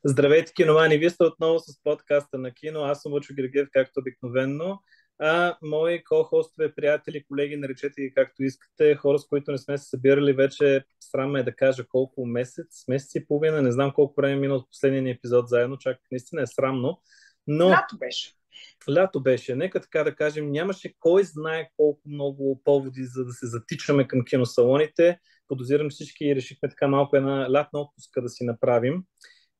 Здравейте, киномани! Вие сте отново с подкаста на кино. Аз съм Лъчо Гергев, както обикновенно. А мои ко-хостове, приятели, колеги, наречете ги както искате, хора, с които не сме се събирали вече, срам е да кажа колко месец и половина, не знам колко време мина от последния ни епизод заедно, чак наистина е срамно, но Лято беше. лято беше. Нека така да кажем, нямаше кой знае колко много поводи за да се затичаме към киносалоните. Подозирам, че всички решихме така малко една лятна отпуска да си направим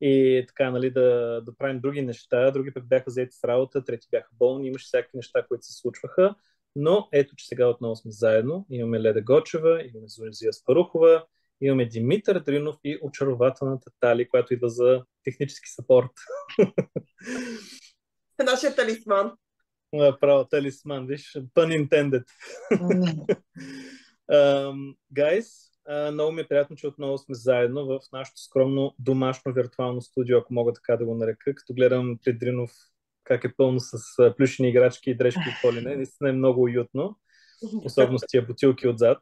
и така, нали, да правим други неща. Други пък бяха заети с работа, трети бяха болни, имаше всякакви неща, които се случваха. Но ето, че сега отново сме заедно. Имаме Леда Гочева, имаме Зузия Спарухова, имаме Димитър Дринов и очарователната Тали, която идва за технически съпорт. Нашия талисман. Право, талисман, виж, pun intended. Гайс, много ми е приятно, че отново сме заедно в нашето скромно домашно виртуално студио, ако мога така да го нарека, като гледам пред Дринов как е пълно с плюшени играчки и дрежки и какво ли не. Наистина е много уютно, особено с тия бутилки отзад.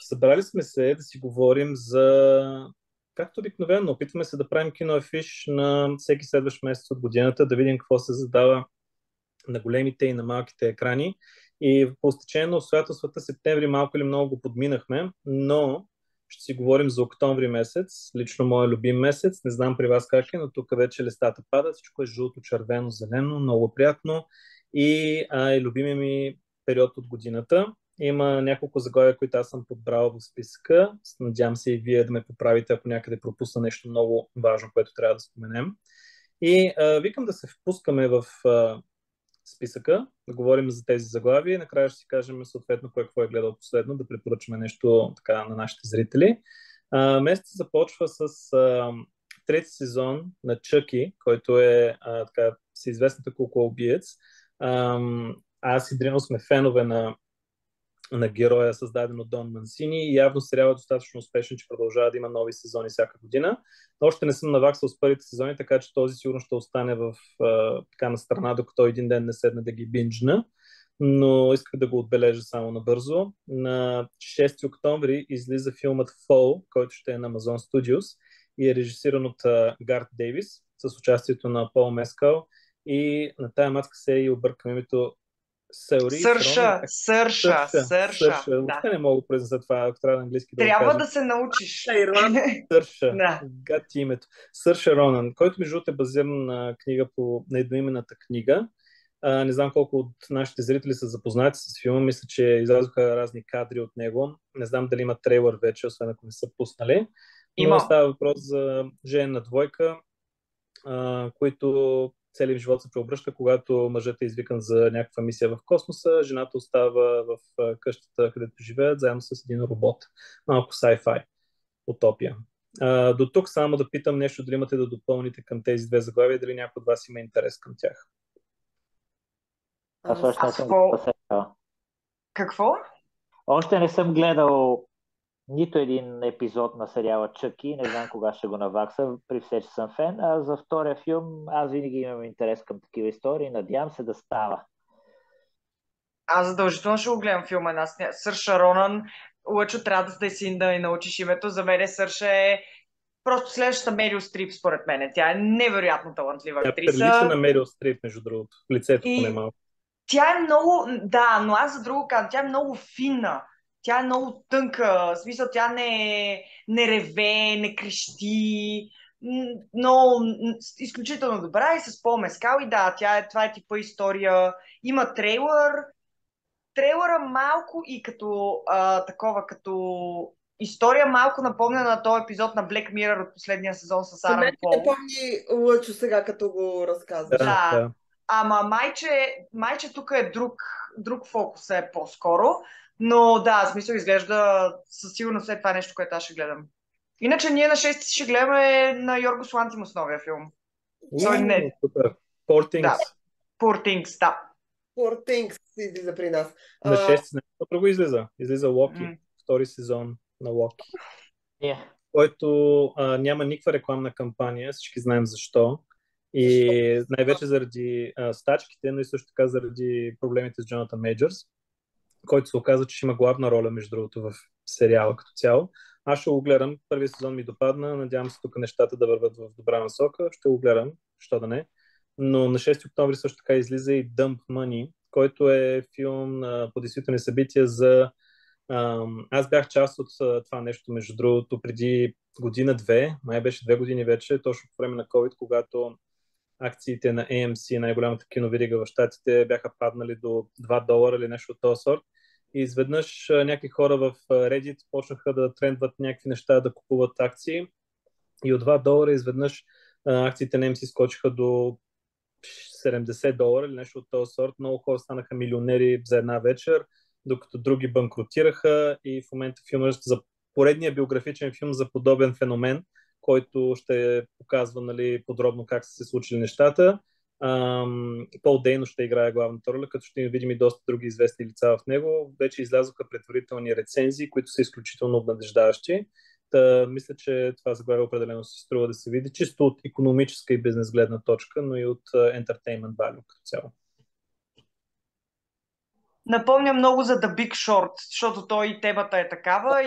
Събрали сме се да си говорим за, както обикновено, опитваме се да правим киноафиш на всеки следващ месец от годината, да видим какво се задава на големите и на малките екрани. И по стечение на обстоятелствата септември малко или много го подминахме, но ще си говорим за октомври месец, лично моят любим месец. Не знам при вас как е, но тук вече листата падат, всичко е жълто, червено, зелено, много приятно и любимия ми период от годината. Има няколко заглавия, които аз съм подбрал в списъка. Надявам се и вие да ме поправите, ако някъде пропусна нещо много важно, което трябва да споменем. И викам да се впускаме в списъка, да говорим за тези заглавия и накрая ще си кажем съответно кой какво е гледал последно, да препоръчаме нещо така на нашите зрители. Месецът започва с трети сезон на Чъки, който е така всеизвестната куклоубиец. Аз и Дрино сме фенове на героя, създаден от Дон Мансини, и явно сериалът е достатъчно успешен, че продължава да има нови сезони всяка година. Но още не съм наваксал с първите сезони, така че този сигурно ще остане така на страна, докато един ден не седна да ги бинджна. Но исках да го отбележа само набързо. На 6 октомври излиза филмът Fall, който ще е на Amazon Studios и е режисиран от Гарт Дейвис с участието на Пол Мескал, и на тая мацка се и объркам името Сърша. Въобще Да. не мога да произнеса това, ако трябва на английски да го Трябва кажа. да се научиш. Сърша. Да. Гати името. Сърша Ронан, който между другото е базиран на книга на едноименната книга. Не знам колко от нашите зрители са запознати с филма. Мисля, че излязоха разни кадри от него. Не знам дали има трейлър вече, освен ако не са пуснали. Но става въпрос за женна двойка, които целият живот се преобръща, когато мъжът е извикан за някаква мисия в космоса, жената остава в къщата, където живеят, заедно с един робот. Малко sci-fi утопия. До тук само да питам нещо, дали имате да допълните към тези две заглавия, дали някой от вас има интерес към тях. Аз още не съм Какво? Още не съм гледал нито един епизод на сериала Чъки, не знам кога ще го навакса, при все, че съм фен, а за втория филм аз винаги имам интерес към такива истории, надявам се да става. Аз задължително ще го гледам филма. Сърша Ронан, Лъчо, трябва да научиш името. За мен Сърша е просто следващата Мерил Стрип, според мен. Тя е невероятно талантлива актриса. Тя прилича на Мерил Стрип, между другото. Лицето поне малко. Тя е много... Да, но аз за друго казвам. Тя е много финна. Тя е много тънка. В смисъл, тя не реве, не крещи. Но изключително добра и с Пол Мескал. И да, това е типа история. Има трейлър. Трейлъра малко и като история малко напомня на този епизод на Black Mirror от последния сезон с Аран Пол. Не помни Лъчо сега, като го разказваш. Да. Ама майче тук е друг фокус е по-скоро. Но да, смисъл изглежда със сигурност след това нещо, което аз ще гледам. Иначе ние на 6 ще гледаме на Йоргос Лантимос новия филм. Супер. Poor Things. Да. Poor Things, да. Poor Things излиза при нас. На 6 друго излиза. Излиза Локи. Втори сезон на Локи. Който няма никаква рекламна кампания. Всички знаем защо. И най-вече заради стачките, но и също така заради проблемите с Джонатан Мейджърс, който се оказа, че има главна роля, между другото, в сериала като цяло. Аз ще го гледам. Първия сезон ми допадна. Надявам се тук нещата да върват в добра насока. Ще го гледам. Що да не. Но на 6 октомври също така излиза и Dump Money, който е филм по действителни събития за... Аз бях част от това нещо, между другото, преди година-две, май беше 2 години вече, точно по време на COVID, когато акциите на AMC, най-голямата киноверига в щатите, бяха паднали до $2 или нещо от този сорт. И изведнъж някакви хора в Reddit почнаха да трендват някакви неща, да купуват акции. И от $2 изведнъж акциите на AMC скочиха до $70 или нещо от този сорт. Много хора станаха милионери за една вечер, докато други банкротираха и в момента филмът за поредния биографичен филм за подобен феномен, който ще показва, нали, подробно как са се случили нещата. Пол Дейно ще играе главната роля, като ще видим и доста други известни лица в него. Вече излязоха предварителни рецензии, които са изключително обнадеждаващи. Мисля, че това заглавие определено се струва да се види, чисто от икономическа и бизнес гледна точка, но и от entertainment value като цяло. Напомня много за The Big Short, защото той и темата е такава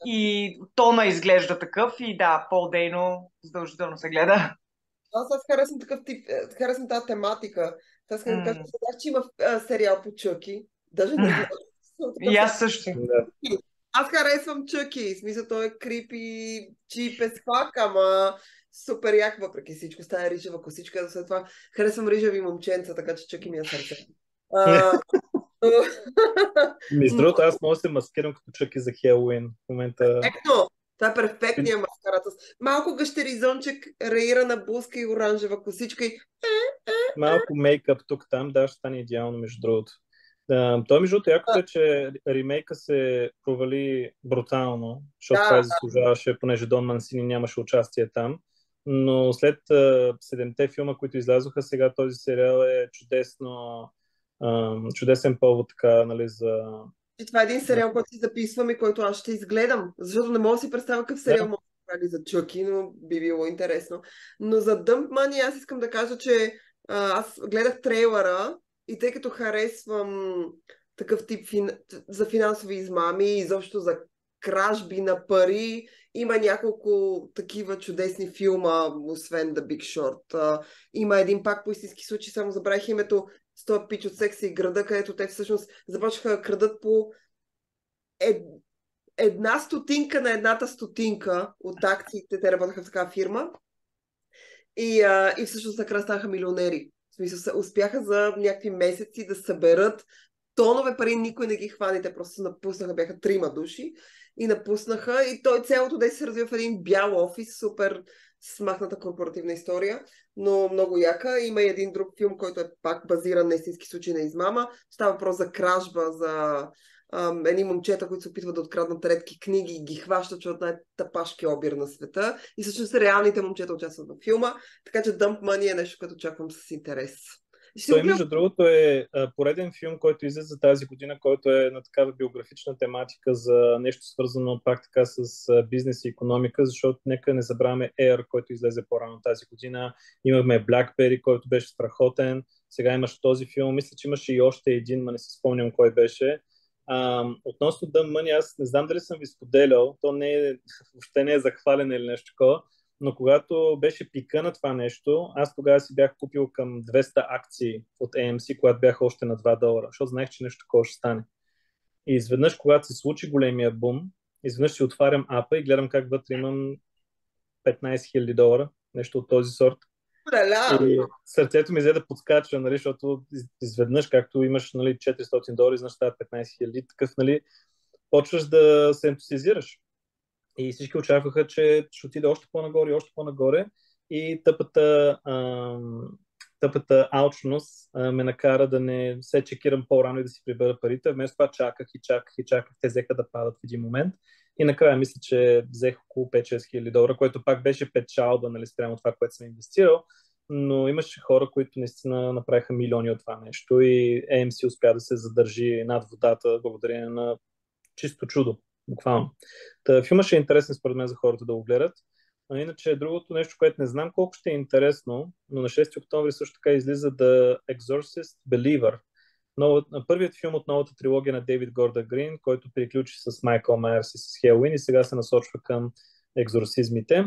и тона изглежда такъв и да, Пол Дейно задължително се гледа. Аз харесвам такъв тип, харесвам тази тематика. Аз искам да кажа, че има сериал по Чъки. Даже не знам. И аз също. Да. Аз харесвам Чъки. В смисъл, той е крипи, чип е фак, ама супер як, въпреки всичко. Стая рижава косичка, след това харесвам рижави момченца, така че Чъки ми е сърце. Между другото, аз мога да се маскирам като Чъки за Хелуин. В момента... Ето! Това е перфектния маскарата. Малко гъщеризончек, раирана блузка и оранжева косичка и... Малко мейкъп тук-там, да, ще стане идеално, между другото. Той, между другото, якото е, че ремейка се провали брутално, защото това заслужаваше, понеже Дон Мансини нямаше участие там. Но след 7-те филма, които излязоха, сега този сериал е чудесен повод, така, нали, за... И това е един сериал, който си записвам и който аз ще изгледам. Защото не мога да си представя какъв сериал мога да прави за Чъки, но би било интересно. Но за Dump Money аз искам да кажа, че аз гледах трейлера и тъй като харесвам такъв тип за финансови измами и изобщо за кражби на пари, има няколко такива чудесни филма, освен The Big Short. Има един пак по истински случай, само забравих името, с този пич от Секса и града, където те всъщност започнаха да крадат по една стотинка на едната стотинка от акциите. Те работеха в такава фирма. И всъщност накрая станаха милионери. В смисъл, успяха за някакви месеци да съберат тонове пари, никой не ги хвани. Те просто напуснаха, бяха 3 души и напуснаха. И той цялото да се развива в един бял офис, супер смахната корпоративна история, но много яка. Има и един друг филм, който е пак базиран на истински случай на измама. Става въпрос за кражба, за едни момчета, които се опитват да откраднат редки книги и ги хващат, защото най-тъпашки обир на света. И всъщност реалните момчета участват в филма, така че Dump Money е нещо, което очаквам с интерес. Той, между другото, е пореден филм, който излезе тази година, който е на такава биографична тематика за нещо свързано пак така с бизнес и икономика, защото нека не забравяме Air, който излезе по-рано тази година. Имахме Blackberry, който беше страхотен. Сега имаш този филм. Мисля, че имаше и още един, но не се спомням кой беше. Относно Dump Money, аз не знам дали съм ви споделял, то въобще не е захвален или нещо такова, но когато беше пика на това нещо, аз тогава си бях купил към 200 акции от AMC, когато бяха още на $2, защото знаех, че нещо такова ще стане. И изведнъж, когато се случи големия бум, изведнъж си отварям апа и гледам как вътре имам $15,000, нещо от този сорт. И сърцето ми взе да подскача, нали, защото изведнъж, както имаш, нали, $400, значи става 15,000, такъв, нали, почваш да се ентусиазираш. И всички очакваха, че ще отиде още по-нагоре, още по-нагоре. И тъпата алчност ме накара да не се чекирам по-рано и да си прибера парите. Вместо това чаках. Те взеха да падат в един момент. И накрая мисля, че взех около $5-6 хиляди, което пак беше печалба, нали, спрямо това, което съм инвестирал. Но имаше хора, които наистина направиха милиони от това нещо и AMC успя да се задържи над водата благодарение на чисто чудо, буквално. Филмът ще е интересен според мен за хората да го гледат. А иначе другото нещо, което не знам колко ще е интересно, но на 6 октомври също така излиза The Exorcist Believer. Първият филм от новата трилогия на Дейвид Гордън Грин, който приключи с Майкъл Майерс и с Хелуин и сега се насочва към екзорсизмите.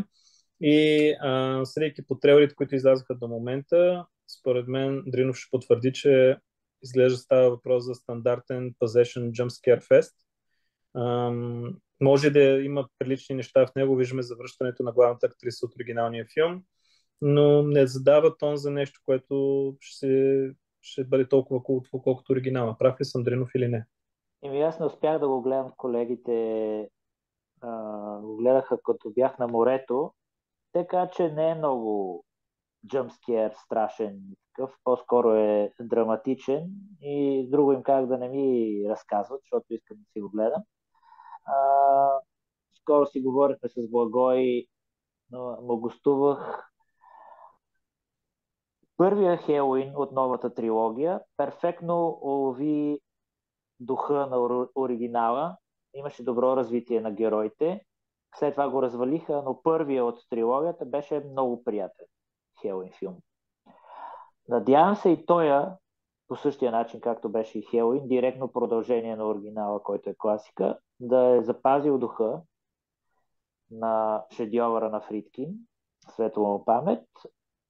И съдейки по трейлерите, които излязоха до момента, според мен Дринов ще потвърди, че изглежда става въпрос за стандартен Possession Jumpscare Fest. Може да има прилични неща в него, виждаме завръщането на главната актриса от оригиналния филм, но не задава тон за нещо, което ще бъде толкова култово, колкото оригинала. Прав ли съм, Дринов, или не? Аз не успях да го гледам, колегите го гледаха като бях на морето, така че не е много джъмпскер, страшен такъв, по-скоро е драматичен и друго им как да не ми разказват, защото искам да си го гледам. Скоро си говорихме с Благой, но му гостувах. Първия Хелуин от новата трилогия перфектно улови духа на оригинала, имаше добро развитие на героите, след това го развалиха, но първия от трилогията беше много приятен Хелуин филм. Надявам се и тоя, по същия начин, както беше и Хелуин, директно продължение на оригинала, който е класика, да е запазил духа на шедьовъра на Фридкин, светла му памет,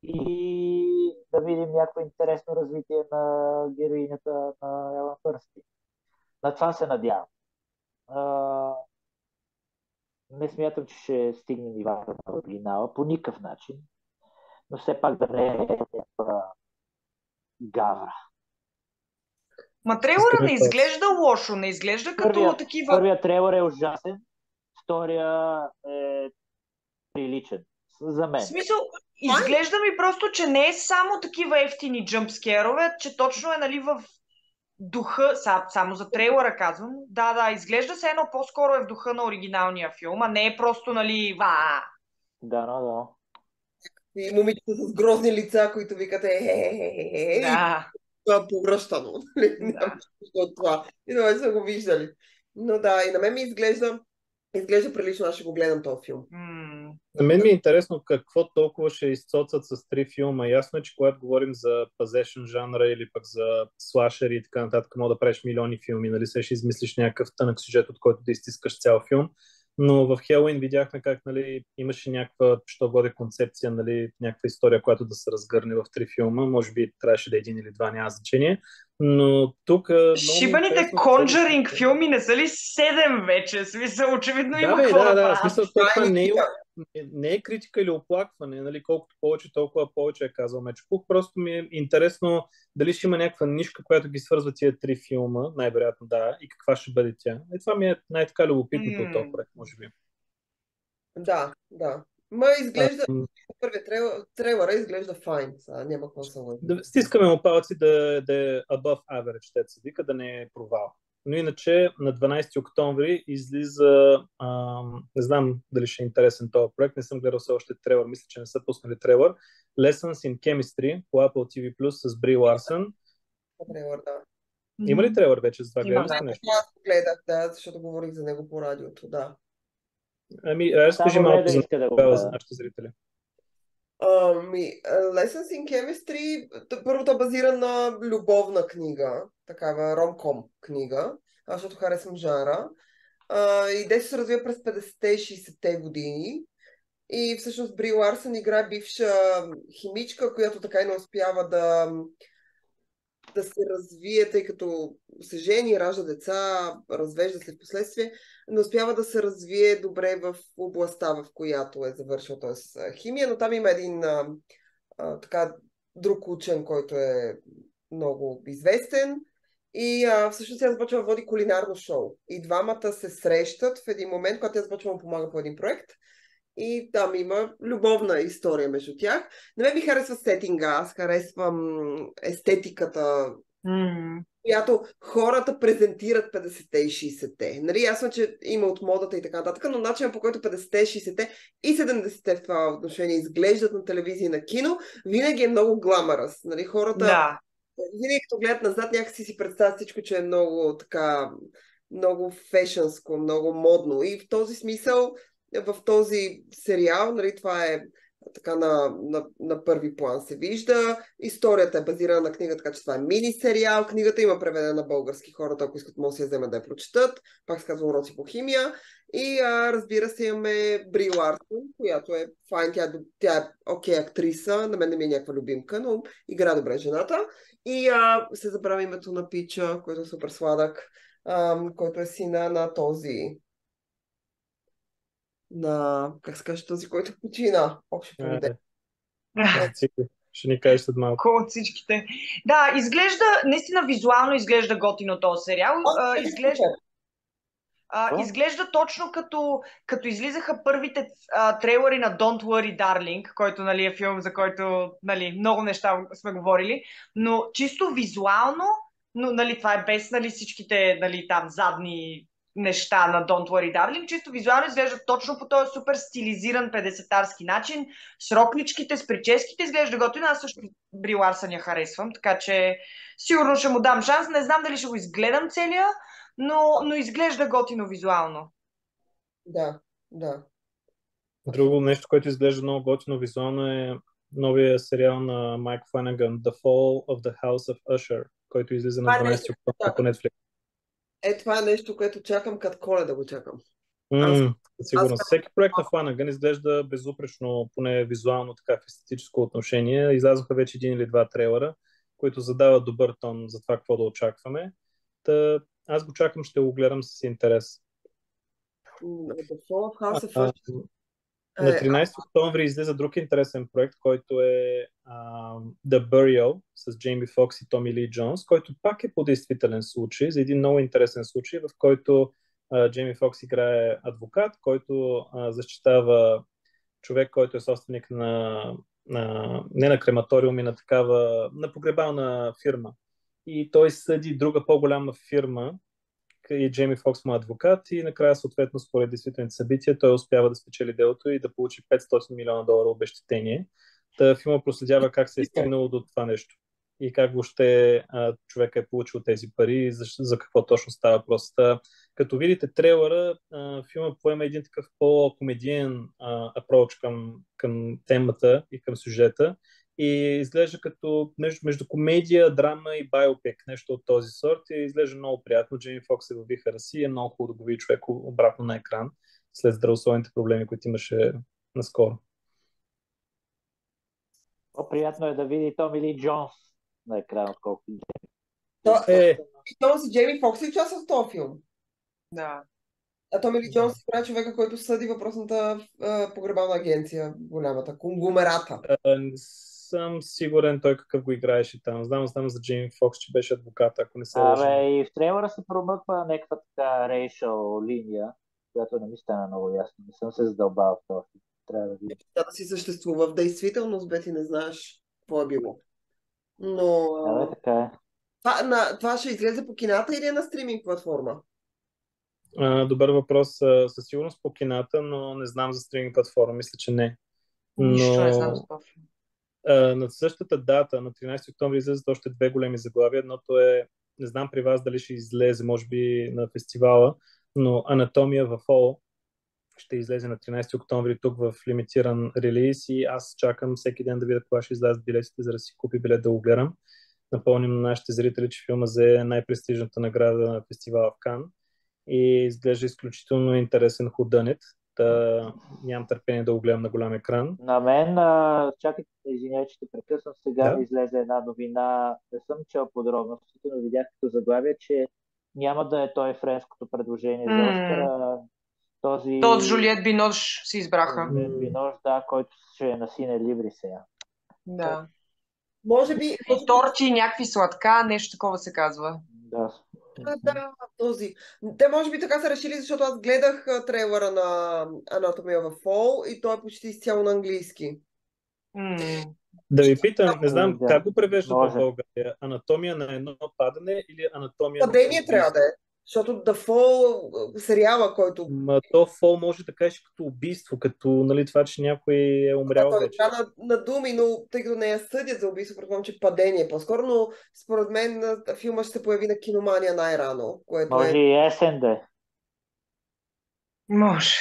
и да видим някакво интересно развитие на героинята на Елън Бърстин. На това се надявам. Не смятам, че ще стигне нивата на оригинала по никакъв начин, но все пак да не е гавра. Ма трейлера не изглежда лошо, не изглежда като такива... Първият трейлер е ужасен, втория е приличен. За мен. В смисъл, изглежда ми просто, че не е само такива ефтини джъмпскерове, че точно е, нали, в духа, само за трейлера казвам, да, изглежда се едно по-скоро е в духа на оригиналния филм, а не е просто, нали, Да. И момичета с грозни лица, които викате да. Това е повръщано. Да. От това. И това са го виждали. Но да, и на мен ми изглежда прилично, аз ще го гледам този филм. На мен ми е интересно какво толкова ще изцоцат с 3 филма. Ясно е, че когато говорим за possession жанра или пък за слашери и така нататък, мога да правиш милиони филми, нали, се ще измислиш някакъв тънък сюжет, от който да изтискаш цял филм. Но в Хелуин видяхме как, нали, имаше някаква, що годе концепция, нали, някаква история, която да се разгърне в 3 филма. Може би трябваше да е 1 или 2, няма значение. Но тук... Шибаните Conjuring филми не са ли 7 вече? Смисъл, очевидно има какво да правят. Смисъл, това не е критика или оплакване, нали, колкото повече, толкова повече, казал Мечкух. Просто ми е интересно дали ще има някаква нишка, която ги свързва тия 3 филма, най-вероятно да, и каква ще бъде тя. И това ми е най-така любопитното от този проект, може би. Да. Ма изглежда, първият трейлера изглежда файн, няма какво се лъжи. Да стискаме му палци да е above average, те се вика, да не е провал. Но иначе на 12 октомври излиза, не знам дали ще е интересен този проект, не съм гледал все още трейлър, мисля, че не са пуснали трейлър. Lessons in Chemistry по Apple TV Plus с Бри Ларсън. Трейлър, да. Има ли трейлър вече за това? Има, гледаш нещо? Аз гледах, да, защото говорих за него по радиото, да. Разкажи малко за нашите зрители. Lessons in Chemistry, първото е базира на любовна книга, такава ромком книга, защото харесвам жанра. Идеята се развива през 50-те и 60-те години и всъщност Бри Ларсън играе бивша химичка, която така и не успява да се развие, тъй като се жени, ражда деца, развежда се в последствие, но успява да се развие добре в областта, в която е завършил, т.е. химия, но там има един така друг учен, който е много известен и всъщност тя започва да води кулинарно шоу. И двамата се срещат в един момент, когато тя започва да му помага по един проект. И там има любовна история между тях. На мен ми харесва сетинга, аз харесвам естетиката, която хората презентират 50-те и 60-те. Нали, ясно, че има от модата и така нататък, но начинът, по който 50-те, 60-те и 70-те в това отношение изглеждат на телевизия и на кино, винаги е много гламъръс. Нали, хората винаги като гледат назад, някакси си представят всичко, че е много така, много фешенско, много модно. И в този смисъл в този сериал, нали, това е така на първи план се вижда. Историята е базирана на книга, така че това е мини сериал. Книгата има преведена на български, хората, ако искат, могат да си я вземат да я прочетат. Пак се казва Уроци по химия. И разбира се, имаме Бри Ларсън, която е файн, тя е окей актриса, на мен не ми е някаква любимка, но игра добре жената. И се забравя името на Пича, който е супер сладък, който е сина на този, как се каже, този, който почина. Общо поведе. Ще ни кажеш след малко. От всичките. Да, изглежда, наистина визуално изглежда готино този сериал. Изглежда точно като излизаха първите трейлери на Don't Worry Darling, който, нали, е филм, за който, нали, много неща сме говорили, но чисто визуално, но, нали, това е без, нали, всичките, нали, там задни неща на Don't Worry Darling, чисто визуално изглежда точно по този супер стилизиран 50-тарски начин, с рокничките, с прическите, изглежда готино. Аз също Бри Ларсън я харесвам, така че сигурно ще му дам шанс. Не знам дали ще го изгледам целия, но изглежда готино визуално. Да. Друго нещо, което изглежда много готино визуално, е новия сериал на Майк Фланаган, The Fall of the House of Usher, който излиза на 12 октомври по Netflix. Това е нещо, което чакам като Коледа го чакам. Сигурно. Всеки проект на Фланаган изглежда безупречно, поне визуално, така в естетическо отношение. Излязоха вече един или два трейлера, които задават добър тон за това какво да очакваме. Аз го чакам, ще го гледам с интерес. На 13 октомври излиза друг интересен проект, който е The Burial с Джейми Фокс и Томи Ли Джонс, който пак е по действителен случай, за един много интересен случай, в който Джейми Фокс играе адвокат, който защитава човек, който е собственик не на крематориум, на погребална фирма. И той съди друга по-голяма фирма, и Джейми Фокс му адвокат, и накрая, съответно, според действителните събития, той успява да спечели делото и да получи $500 милиона обезщетение. Филма проследява как се е стигнало до това нещо и как въобще човека е получил тези пари и за какво точно става въпрос. Като видите трейлера, филма поема един такъв по-комедиен апроч към темата и към сюжета и изглежда като между комедия, драма и байопик, нещо от този сорт, и изглежда много приятно. Джейми Фокс се във хараси, е много хубаво да го види човек обратно на екран след здравословните проблеми, които имаше наскоро. По-приятно е да види Томи Ли Джонс на екран, отколкото Джонс и Джейми Фокс ли участват в този филм? Да. А Томи Ли Джонс е човека, който съди въпросната погребална агенция, голямата, конгломерата. Съм сигурен той какъв го играеше там. Знам за Джейми Фокс, че беше адвокат, ако не се лъжа. И в трейлера се промъква някаква така racial линия, която не ми стана много ясно. Не съм се задълбал в това. Трябва да видя. Да си съществува в действителност, бе, ти не знаеш какво е било. Но... така е. Това ще излезе по кината или е на стриминг платформа? Добър въпрос. Със сигурност по кината, но не знам за стриминг платформа. Мисля, че не. Нищо не знам за това. На същата дата, на 13 октомври, излезат още две големи заглавия. Едното е, не знам при вас дали ще излезе, може би на фестивала, но Анатомия в Ол ще излезе на 13 октомври тук в лимитиран релиз и аз чакам всеки ден да видя кога ще излязат билетите, за да си купи билет да го гледам. Напомним на нашите зрители, че филма взе най-престижната награда на фестивала в Кан и изглежда изключително интересен whodunit. Нямам търпение да го гледам на голям екран. На мен, чакайте, извинявай, че те прекъсвам, сега излезе една новина, не съм чел подробностите, но видях като заглавие, че няма да е той френското предложение за Оскара. Този от Жулиет Бинош си избраха. Жулиет Бинош, да, който ще е на Сине Либри сега. Да. Може би... Торти, някакви сладка, нещо такова се казва. Да. Да, този. Те може би така са решили, защото аз гледах трейлера на Anatomy of a Fall и той е почти изцяло на английски. Да ви питам, не знам как го превеждат в България. Анатомия на едно падане или анатомия падение трябва да е. Защото The Fall, сериала, който... То Fall може да кажеш като убийство, като нали, това, че някой е умрял вече. На думи, но тъй като не я съдят за убийство, предполагам, че падение по-скоро, но според мен филма ще се появи на Киномания най-рано. Което може и есен да е. Може.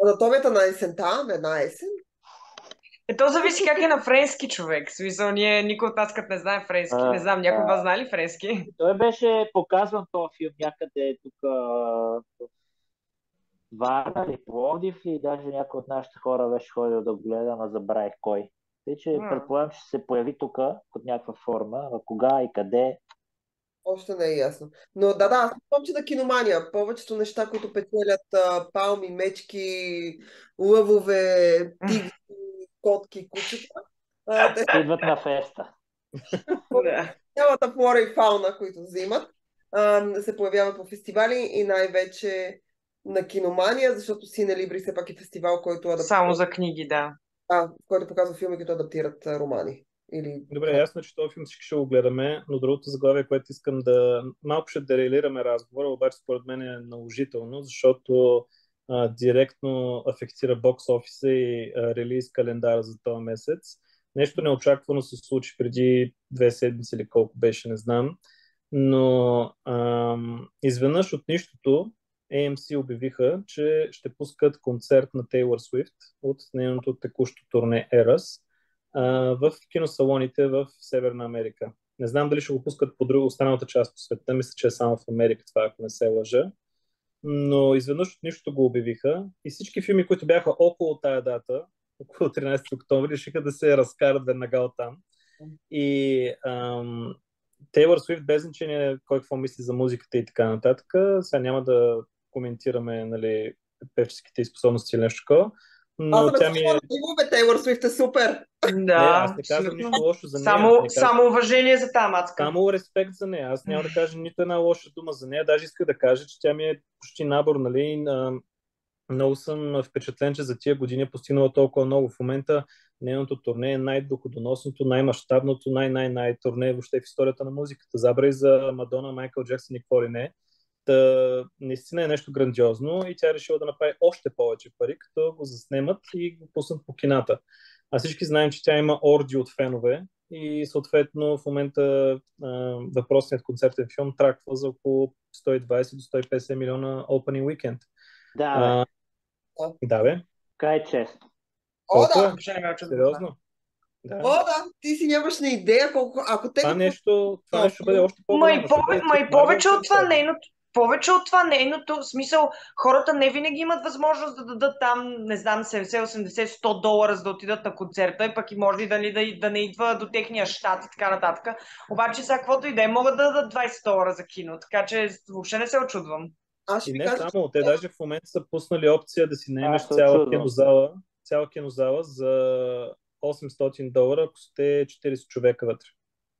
Анатомията на есента, на една есен. То зависи как е на френски човек. В смисъл, никой от нас като не знае френски. Не знам, някой от вас знае ли френски? Той беше показван този филм някъде тук в Варна или Пловдив и даже някой от нашите хора беше ходил да го гледа, ама забравих кой. Тъй, че предполагам, че се появи тук под някаква форма, а кога и къде. Още не е ясно. Но да, аз спомням, че на киномания повечето неща, които печелят палми, мечки, лъвове, тигри, котки, кучета, те Идват на феста. Да. цялата флора и фауна, които взимат, се появяват по фестивали и най-вече на киномания, защото Сине Либри все пак е фестивал, който Само за книги, да. в който показва филми, които адаптират романи. Добре, ясно е, че този филм всички ще го гледаме, но другото заглавие, което искам да... Малко ще дерелираме разговора, обаче според мен е наложително, защото директно афектира бокс офиса и релиз календара за този месец. Нещо неочаквано се случи преди 2 седмици или колко беше, не знам. Но изведнъж от нищото AMC обявиха, че ще пускат концерт на Тейлор Свифт от нейното текущо турне Eras в киносалоните в Северна Америка. Не знам дали ще го пускат по друга останалата част по света. Мисля, че е само в Америка това, ако не се лъжа. Но изведнъж от нищото го обявиха и всички филми, които бяха около тая дата, около 13 октомври, решиха да се разкарат веднага оттам. И Тейлор Свифт, без значение кой какво мисли за музиката и така нататък, сега няма да коментираме, нали, певческите способности или нещо такова, но тя ми е... Тейлор Свифт е супер! Не, аз не казвам нищо лошо за нея. Само уважение за тази мацка. Само респект за нея. Аз няма да кажа нито една лоша дума за нея. Даже иска да кажа, че тя ми е почти набор, нали. Много съм впечатлен, че за тия години е постигнала толкова много. В момента нейното турне е най-доходоносното, най-мащабното, най турне въобще в историята на музиката. Забрави за Мадона, Майкъл Джаксън и какво ли не. Наистина е нещо грандиозно и тя решила да направи още повече пари, като го заснемат и го пуснат по кината. А всички знаем, че тя има орди от фенове и съответно в момента въпросният концертен филм траква за около 120 до 150 милиона opening weekend. Да, бе. Да, бе. Кай често. Колко да. е? Сериозно? Да. Да, ти си нямаш на идея колко... Ако те това нещо ще бъде още по-голямо. Май повече от това нейното. Повече от това нейното смисъл, хората не винаги имат възможност да дадат там, не знам, 70, 80, 100 долара, за да отидат на концерта и пък и може да не идва до техния щат и така нататък. Обаче сега каквото и да е, могат да дадат 20 долара за кино, така че въобще не се очудвам. И не само, те даже в момента са пуснали опция да си наемеш цяла кинозала за 800 долара, ако сте 40 човека вътре.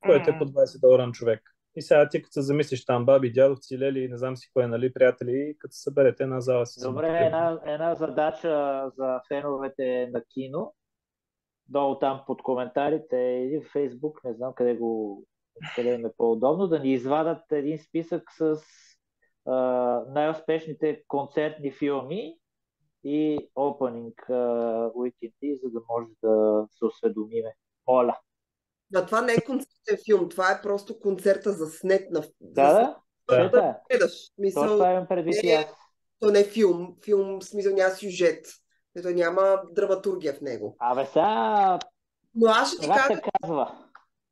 Което е по 20 долара на човек. И сега ти като се замислиш там, баби, дядовци, лели, не знам си кое, нали, приятели, като се съберете една зала си. Добре, една задача за феновете на кино. Долу там под коментарите или в Фейсбук, не знам къде им е по-удобно, да ни извадат един списък с най-успешните концертни филми и опенинг уикенди, за да може да се осведомиме. Моля. Да, това не е концертен филм, това е просто концерта за снет на... Да. Мисъл, това имам предвид и аз. То не е филм. Филм, в смисъл, няма сюжет. То няма драматургия в него. Абе сега... Но аз ще ти кажа... се казва.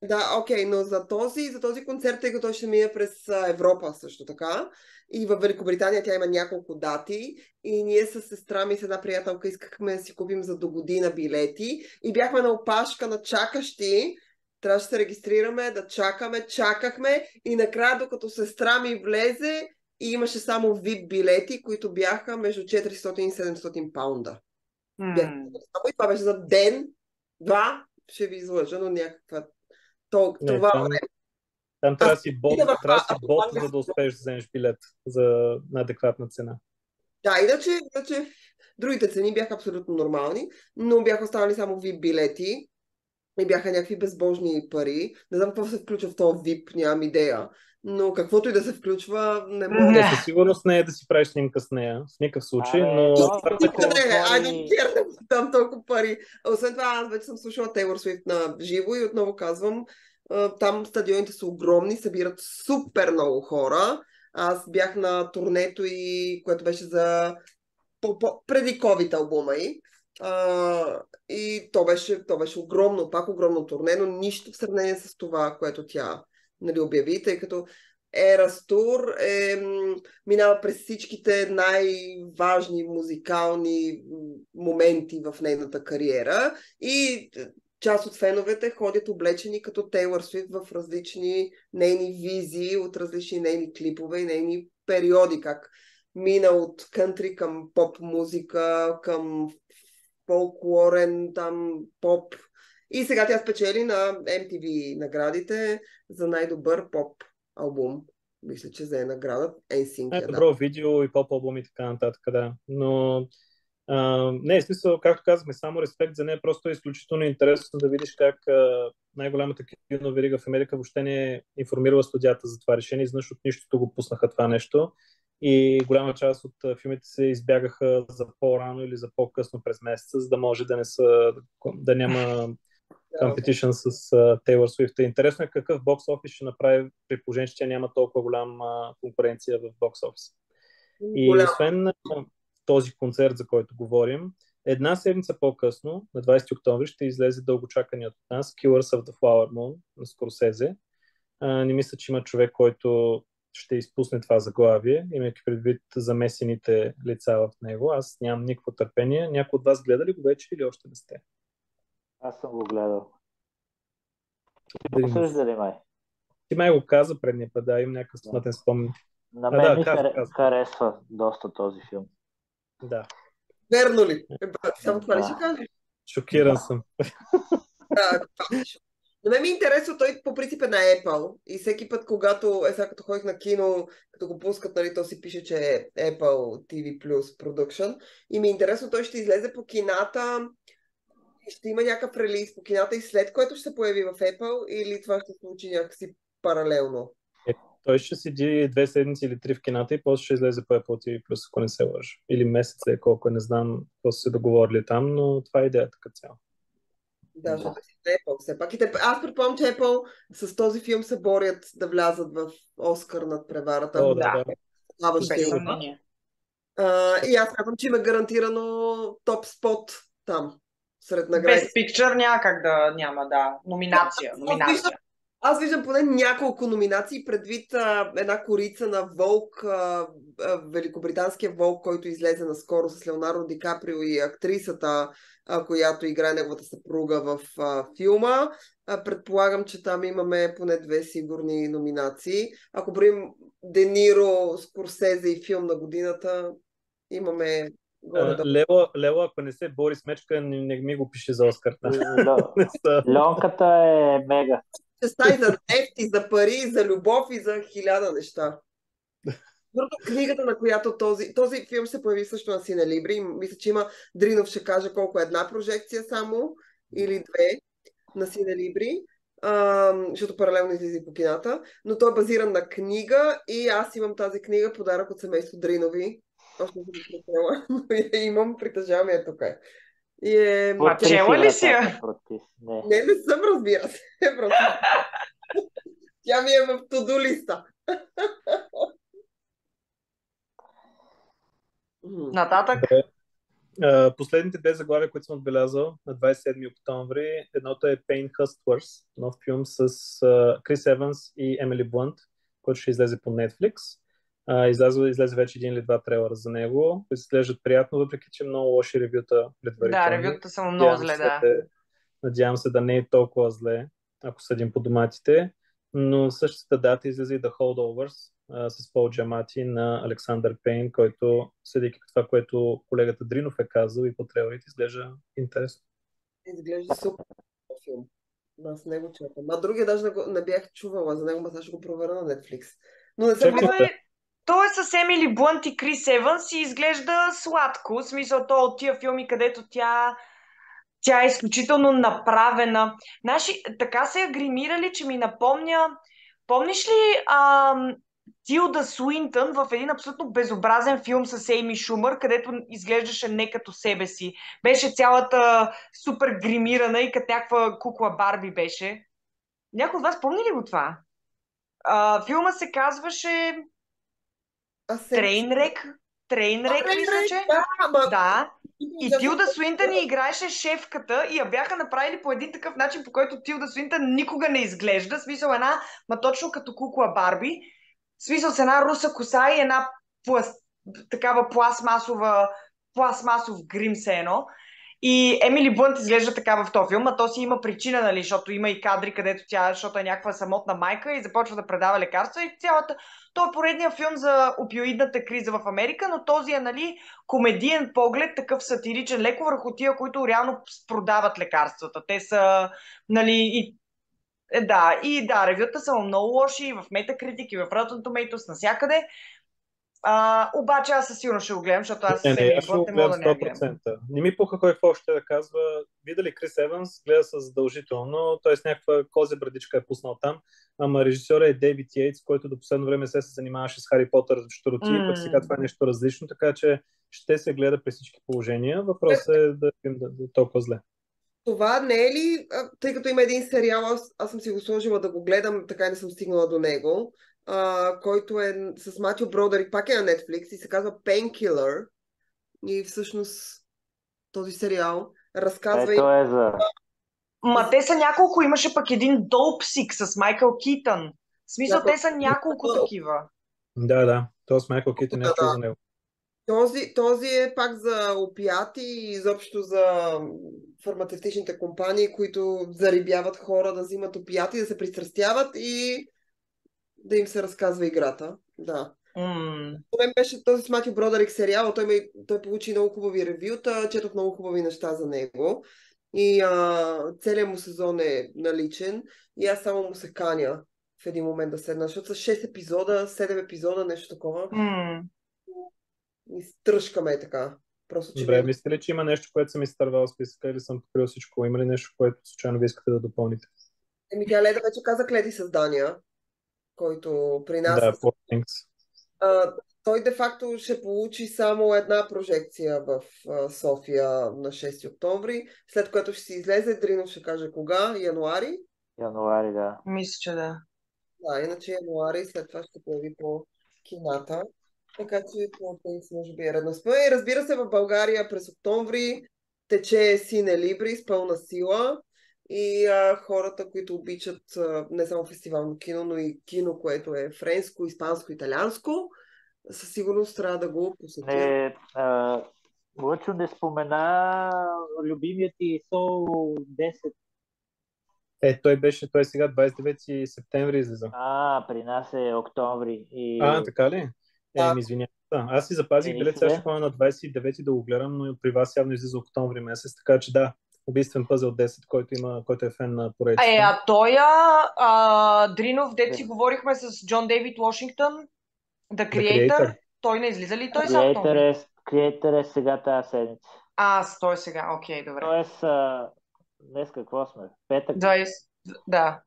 Да, окей, но за този концерт, тъй като той ще мине през Европа също така, и в Великобритания тя има няколко дати, и ние с сестра ми и с една приятелка искахме да си купим за до година билети, и бяхме на опашка на чакащи, трябваше да се регистрираме, да чакахме, и накрая, докато сестра ми влезе, и имаше само VIP билети, които бяха между 400 и 700 паунда. И това беше за ден, два, ще ви излъжа, но някаква това време. Там трябва да си бот, за да успееш да вземеш билет на адекватна цена. Да, иначе другите цени бяха абсолютно нормални, но бяха останали само VIP билети и бяха някакви безбожни пари. Не знам какво се включва в този VIP, нямам идея. Но каквото и да се включва, не мога. Със сигурност не е да си правиш снимка с нея, в никакъв случай, но... I don't care да дам толкова пари. Освен това, аз вече съм слушала Тейлор Свифт на живо и отново казвам, там стадионите са огромни, събират супер много хора. Аз бях на турнето, което беше за преди COVID албума й. И то беше огромно, пак огромно турне, но нищо в сравнение с това, което тя, нали, обяви, тъй като Eras Tour минава през всичките най-важни музикални моменти в нейната кариера и част от феновете ходят облечени като Тейлър Свифт в различни нейни визии, от различни нейни клипове и нейни периоди, как мина от кънтри към поп музика, към фолклорен там поп. И сега тя спечели на MTV наградите за най-добър поп албум. Мисля, че за награда NSYNC. Добро видео и поп албум и така нататък, да. Но не, в смисъл, както казахме, само респект за нея, просто е изключително интересно да видиш как най-голямата киноверига в Америка въобще не е информирала студията за това решение, изнъж от нищото го пуснаха това нещо и голяма част от филмите се избягаха за по-рано или за по-късно през месеца, за да може да няма competition с Taylor Swift. Интересно е какъв бокс офис ще направи при положение, че тя няма толкова голяма конкуренция в бокс офис. И освен този концерт, за който говорим, една седмица по-късно, на 20 октомври, ще излезе дългочаканият от нас Killers of the Flower Moon на Скорсезе. Не мисля, че има човек, който ще изпусне това заглавие, имайки предвид замесените лица в него. Аз нямам никакво търпение. Някой от вас гледа ли го вече или още не сте? Аз съм го гледал. Обсъжда ли май? Ти май го каза предния път, да, имам някакъв смътен спомен. На мен ми харесва доста този филм. Да. Верно ли? Само това ли ще кажеш? Шокиран съм. На мен ми е интересно, той по принцип е на Apple и всеки път, сега като ходих на кино, като го пускат, нали, то си пише, че е Apple TV Plus Production и ми е интересно, той ще излезе по кината, ще има някакъв релиз по кината и след което ще се появи в Apple или това ще се случи някакси паралелно? Той ще седи 2 седмици или 3 в кината и после ще излезе по Apple TV Plus, ако не се лъжа. Или месец е колко, не знам какво са се договорили там, но това е идеята като цяло. Да, защото си Apple все пак. Аз предполагам, че Apple с този филм се борят да влязат в Оскар над преварата. Да. Без съмнение. И аз казвам, че има гарантирано топ спот там. Сред награди. Без пикчър някак да няма, да. Номинация. Аз виждам поне няколко номинации предвид една корица на Vogue, великобританския Vogue, който излезе наскоро с Леонардо Ди Каприо и актрисата, която играе неговата съпруга в филма. Предполагам, че там имаме поне 2 сигурни номинации. Ако броим Де Ниро, Скорсезе и филм на годината, имаме Лело, ако не се бори с мечка, не ми го пише за Оскар. Леонката е мега. Ще стаи за нефт и за пари, за любов и за 1000 неща. Другата книгата, на която този филм се появи също на Синелибри. Мисля, че има Дринов ще каже колко е една прожекция само или 2 на Синелибри, защото паралелно излиза по кината. Но той е базиран на книга и аз имам тази книга подарък от семейство Дринови. Още не съм го прочела, но я имам, притежавам я тук. Чела ли си я? Не съм, разбира се. Тя ми е в to-do листа. Нататък? Последните 2 заглавия, които съм отбелязал на 27 октомври, едното е Pain Hustlers, нов филм с Крис Еванс и Емили Блънт, който ще излезе по Netflix. Излезе вече 1 или 2 трейлера за него, които изглеждат приятно, въпреки че много лоши ревюта предварително. Да, ревюта са много зле, да. Надявам се да не е толкова зле, ако съдим по доматите, но същата дата излезе и The Holdovers с Пол Джамати на Александър Пейн, който, съдейки това, което колегата Дринов е казал и по трейлерите, изглежда интересно. Изглежда супер филм. Аз не го чакам. Другия даже не бях чувала за него, но сега ще го проверя на Netflix. Но не съм Той е с Емили Блънт и Крис Еванс и изглежда сладко. В смисъл, то от тия филми, където тя е изключително направена. Така се гримирали, че ми напомня... Помниш ли Тилда Суинтън в един абсолютно безобразен филм с Ейми Шумър, където изглеждаше не като себе си? Беше цялата супер гримирана и като някаква кукла Барби беше. Някой от вас помни ли го това? Филма се казваше Трейнрек. Трейнрек, мисля, че. Да. И Тилда Суинтън играеше шефката и я бяха направили по един такъв начин, по който Тилда Суинтън никога не изглежда. Смисъл точно като кукла Барби. Смисъл с една руса коса и една такава пластмасов грим се едно. И Емили Блънт изглежда така в този филм, а то си има причина, нали, защото има и кадри, където защото е някаква самотна майка и започва да предава лекарства и цялата... Това е поредният филм за опиоидната криза в Америка, но този е, нали, комедиен поглед, такъв сатиричен, леко върху тия, които реално продават лекарствата. Те са, нали, ревюта са много лоши и в Metacritic, и в Rotten Tomatoes, навсякъде. Обаче аз със сигурно ще го гледам, защото аз аз ще го гледам 100%. Не ми пуха кой какво ще да казва. Видали Крис Еванс, гледа се задължително, т.е. някаква козе брадичка е пуснал там, ама режисьора е Дейвид Йейтс, който до последно време се занимаваше с Хари Потър, щуроти, пък сега това е нещо различно, така че ще се гледа при всички положения. Въпросът е да е толкова зле. Това не е ли, тъй като има един сериал, аз съм си го сложила да го гледам, така и не съм стигнала до него, който е с Матю Бродерик, пак е на Netflix и се казва Painkiller. И всъщност този сериал разказва... Те са няколко, имаше пък един Dope Sick с Майкъл Китън. В смисъл, те са няколко такива. Да, то с Майкъл Китън не чу за него. Този е пак за опиати и изобщо за фармацевтичните компании, които зарибяват хора да взимат опиати, да се пристрастяват и да им се разказва играта. Да. Това беше този с Матю Бродерик сериал, той получи много хубави ревюта, четох много хубави неща за него и целият му сезон е наличен и аз само му се каня в един момент да седна, защото са 6 епизода, 7 епизода, нещо такова. И стръжкаме е така. Добре, мисля ли, че има нещо, което съм изтървал в списъка или съм покрил всичко? Има ли нещо, което случайно ви искате да допълните? Тя Леда вече каза Клети създания, който при нас... Да, той де-факто ще получи само една прожекция в София на 6 октомври, след което ще си излезе. Дринов ще каже кога? Януари? Януари, да. Мисля, че да. Да, иначе януари, след това ще появи по кината. Така че по принцип може би е редно. И разбира се, в България през октомври тече Сине Либри с пълна сила и хората, които обичат не само фестивално кино, но и кино, което е френско, испанско, италианско, със сигурност трябва да го посетят. Лъчо не спомена любимият ти Сол 10. Той сега 29 септември излиза. При нас е октомври. Така ли? Ми извинявам. Аз си запазих билет, сега ще ходя на 29 да го гледам, но при вас явно излиза октомври месец, така че да, убийствен пъзел 10, който е фен на поредицата. Дринов, дето си говорихме с Джон Дейвид Вашингтон, The Creator, той не излиза ли той са октомври? Creator е сега тази седмица. Той е сега, окей, добре. Тоест, днес какво сме? Петък? 22. Да,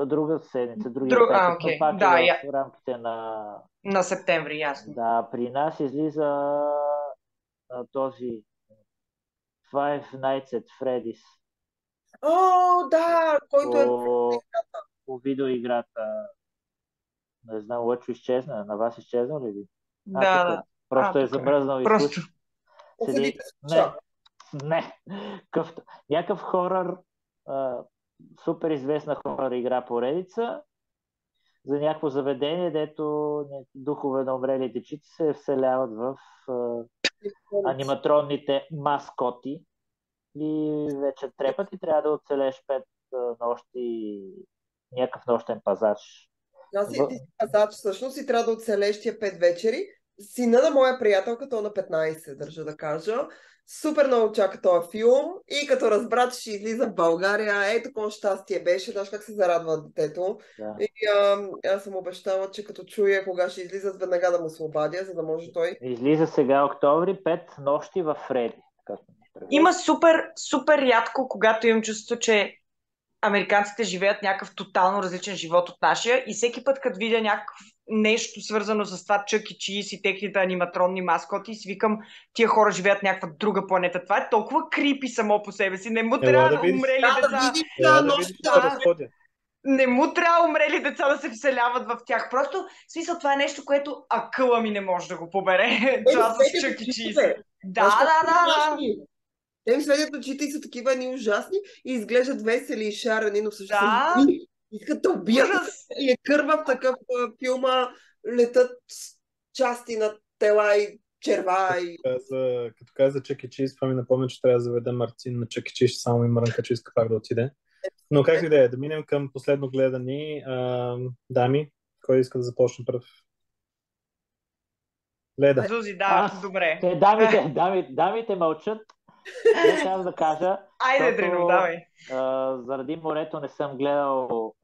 друга седмица, другия петък, но пак в рамките на септември, ясно. Да, при нас излиза този Five Nights at Freddy's. Да, който е по видеоиграта. Не знам, Лъчо изчезна. На вас изчезна ли ви? Да. Просто е замръзнал и просто. Не. Някакъв хорър, супер известна хорър игра поредица за някакво заведение, дето духове на умрели дечици се вселяват в аниматронните маскоти и вече трепат и трябва да оцелеш 5 нощи някакъв нощен пазач. Ти си пазач всъщност и трябва да оцелеш тия 5 вечери. Сина на моя приятелка, той на 15, държа да кажа. Супер много чака този филм и като разбра, че ще излиза в България, такова щастие беше, знаеш как се зарадва детето. Да. И аз съм обещала, че като чуя кога ще излиза, веднага да му се обадя, за да може той... Излиза сега октомври, 5 нощи в Фреди. Има супер рядко, когато имам чувство, че американците живеят някакъв тотално различен живот от нашия и всеки път, като видя някакво нещо свързано с това Чък и Чиз и техните аниматронни маскоти, си викам, тия хора живеят някаква друга планета. Това е толкова крипи само по себе си. Не му трябва да умрели деца. не му трябва умрели деца да се вселяват в тях. Просто, в смисъл, това е нещо, което акъла ми не може да го побере. Това с Чък и Чиз. Да. Те ми светят очите и са такива ни ужасни и изглеждат весели и шарени, но също са Да. зли. Искат да убият. Ужас. И е кървав такъв филма, летат части на тела и черва. И... Като каза Чък и Чиз, това ми напомня, че трябва да заведем Мартин на Чък и Чиз, само ми мрънка, че иска пак да отиде. Но как и да е, да минем към последно гледани. Дами, кой иска да започне пръв? Леда. Зузи, да, добре. Дамите мълчат. Нека аз да кажа. Айде, Дринов, давай. Заради морето не съм гледал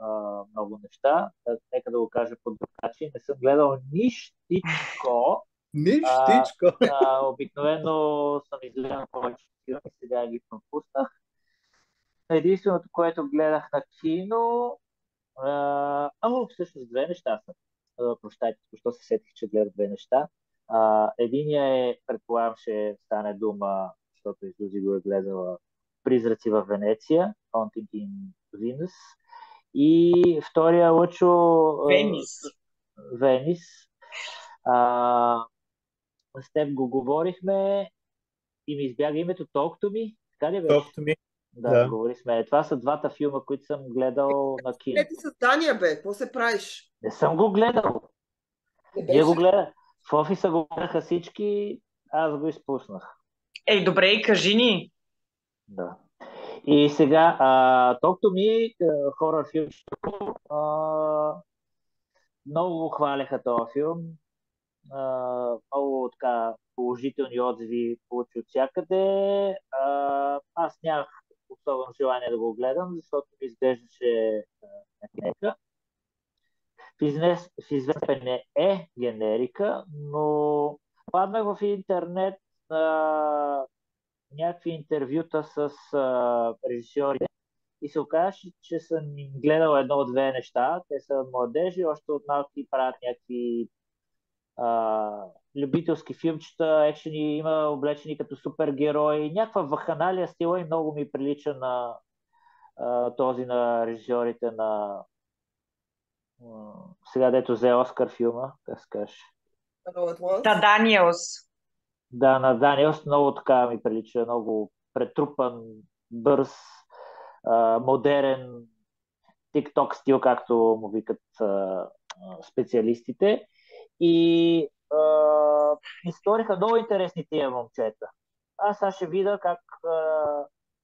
много неща. Нека да го кажа по друг начин. Не съм гледал нищичко. Нищичко. Обикновено съм изгледал повече филми, сега ги пропуснах. Единственото, което гледах на кино... всъщност две неща са. Прощайте, защо се сетих, че гледах две неща. Единия е, предполагам, ще стане дума, защото Изузи го е гледала, Призраци в Венеция, Haunting in Venice. И втория Лъчо... Венис. С теб го говорихме и ми избяга името Talk to Me. Така ли беше? Talk to Me. Да, говорихме. Това са двата филма, които съм гледал на кино. Ти с Дания, бе, какво се правиш? Не съм го гледал. Ние го гледах. В офиса го гледаха всички, аз го изпуснах. Ей, добре, и кажи ни. Да. И сега, Talk to Me, хорър филм, много хваляха този филм. Много така положителни отзиви получи от всякъде. Аз нямах особено желание да го гледам, защото ми изглеждаше генерика. В известен е генерика, но паднах в интернет някакви интервюта с режисьори и се оказа, че съм гледал едно-две неща. Те са младежи, още от малки правят някакви любителски филмчета, екшени, има облечени като супергерои, някаква ваханалия стила и много ми прилича на този на режисьорите на сега дето взе Оскар филма, как се каже. Даниелс. Да, на Даниелс много така ми прилича, много претрупан, бърз, модерен TikTok стил, както му викат специалистите. И ми сториха много интересни тия момчета. Аз сега ще видя как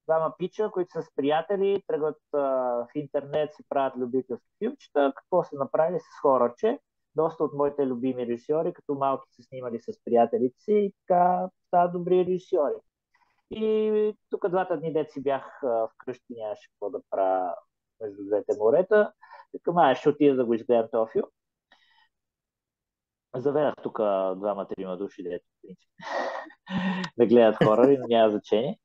двама пича, които са с приятели, тръгват в интернет, си правят любителски филмчета, какво са направили с хораче. Доста от моите любими режисьори, като малки са снимали с приятелите си и така стават добри режисьори. И тук двата дни дет си бях вкъщи, нямаше какво да правя между двете морета. Така, ще отида да го изгледам този филм. Заведах тук двама-трима души, дето в принцип да гледат хора, но няма значение.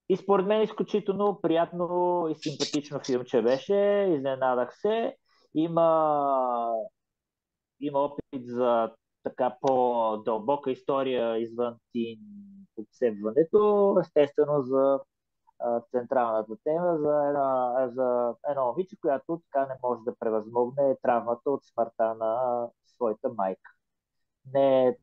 И според мен изключително приятно и симпатично филмче беше. Изненадах се. Има опит за така по-дълбока история извън тин подсебването. Естествено за централната тема за едно момиче, която така не може да превъзмогне травмата от смъртта на своята майка. Не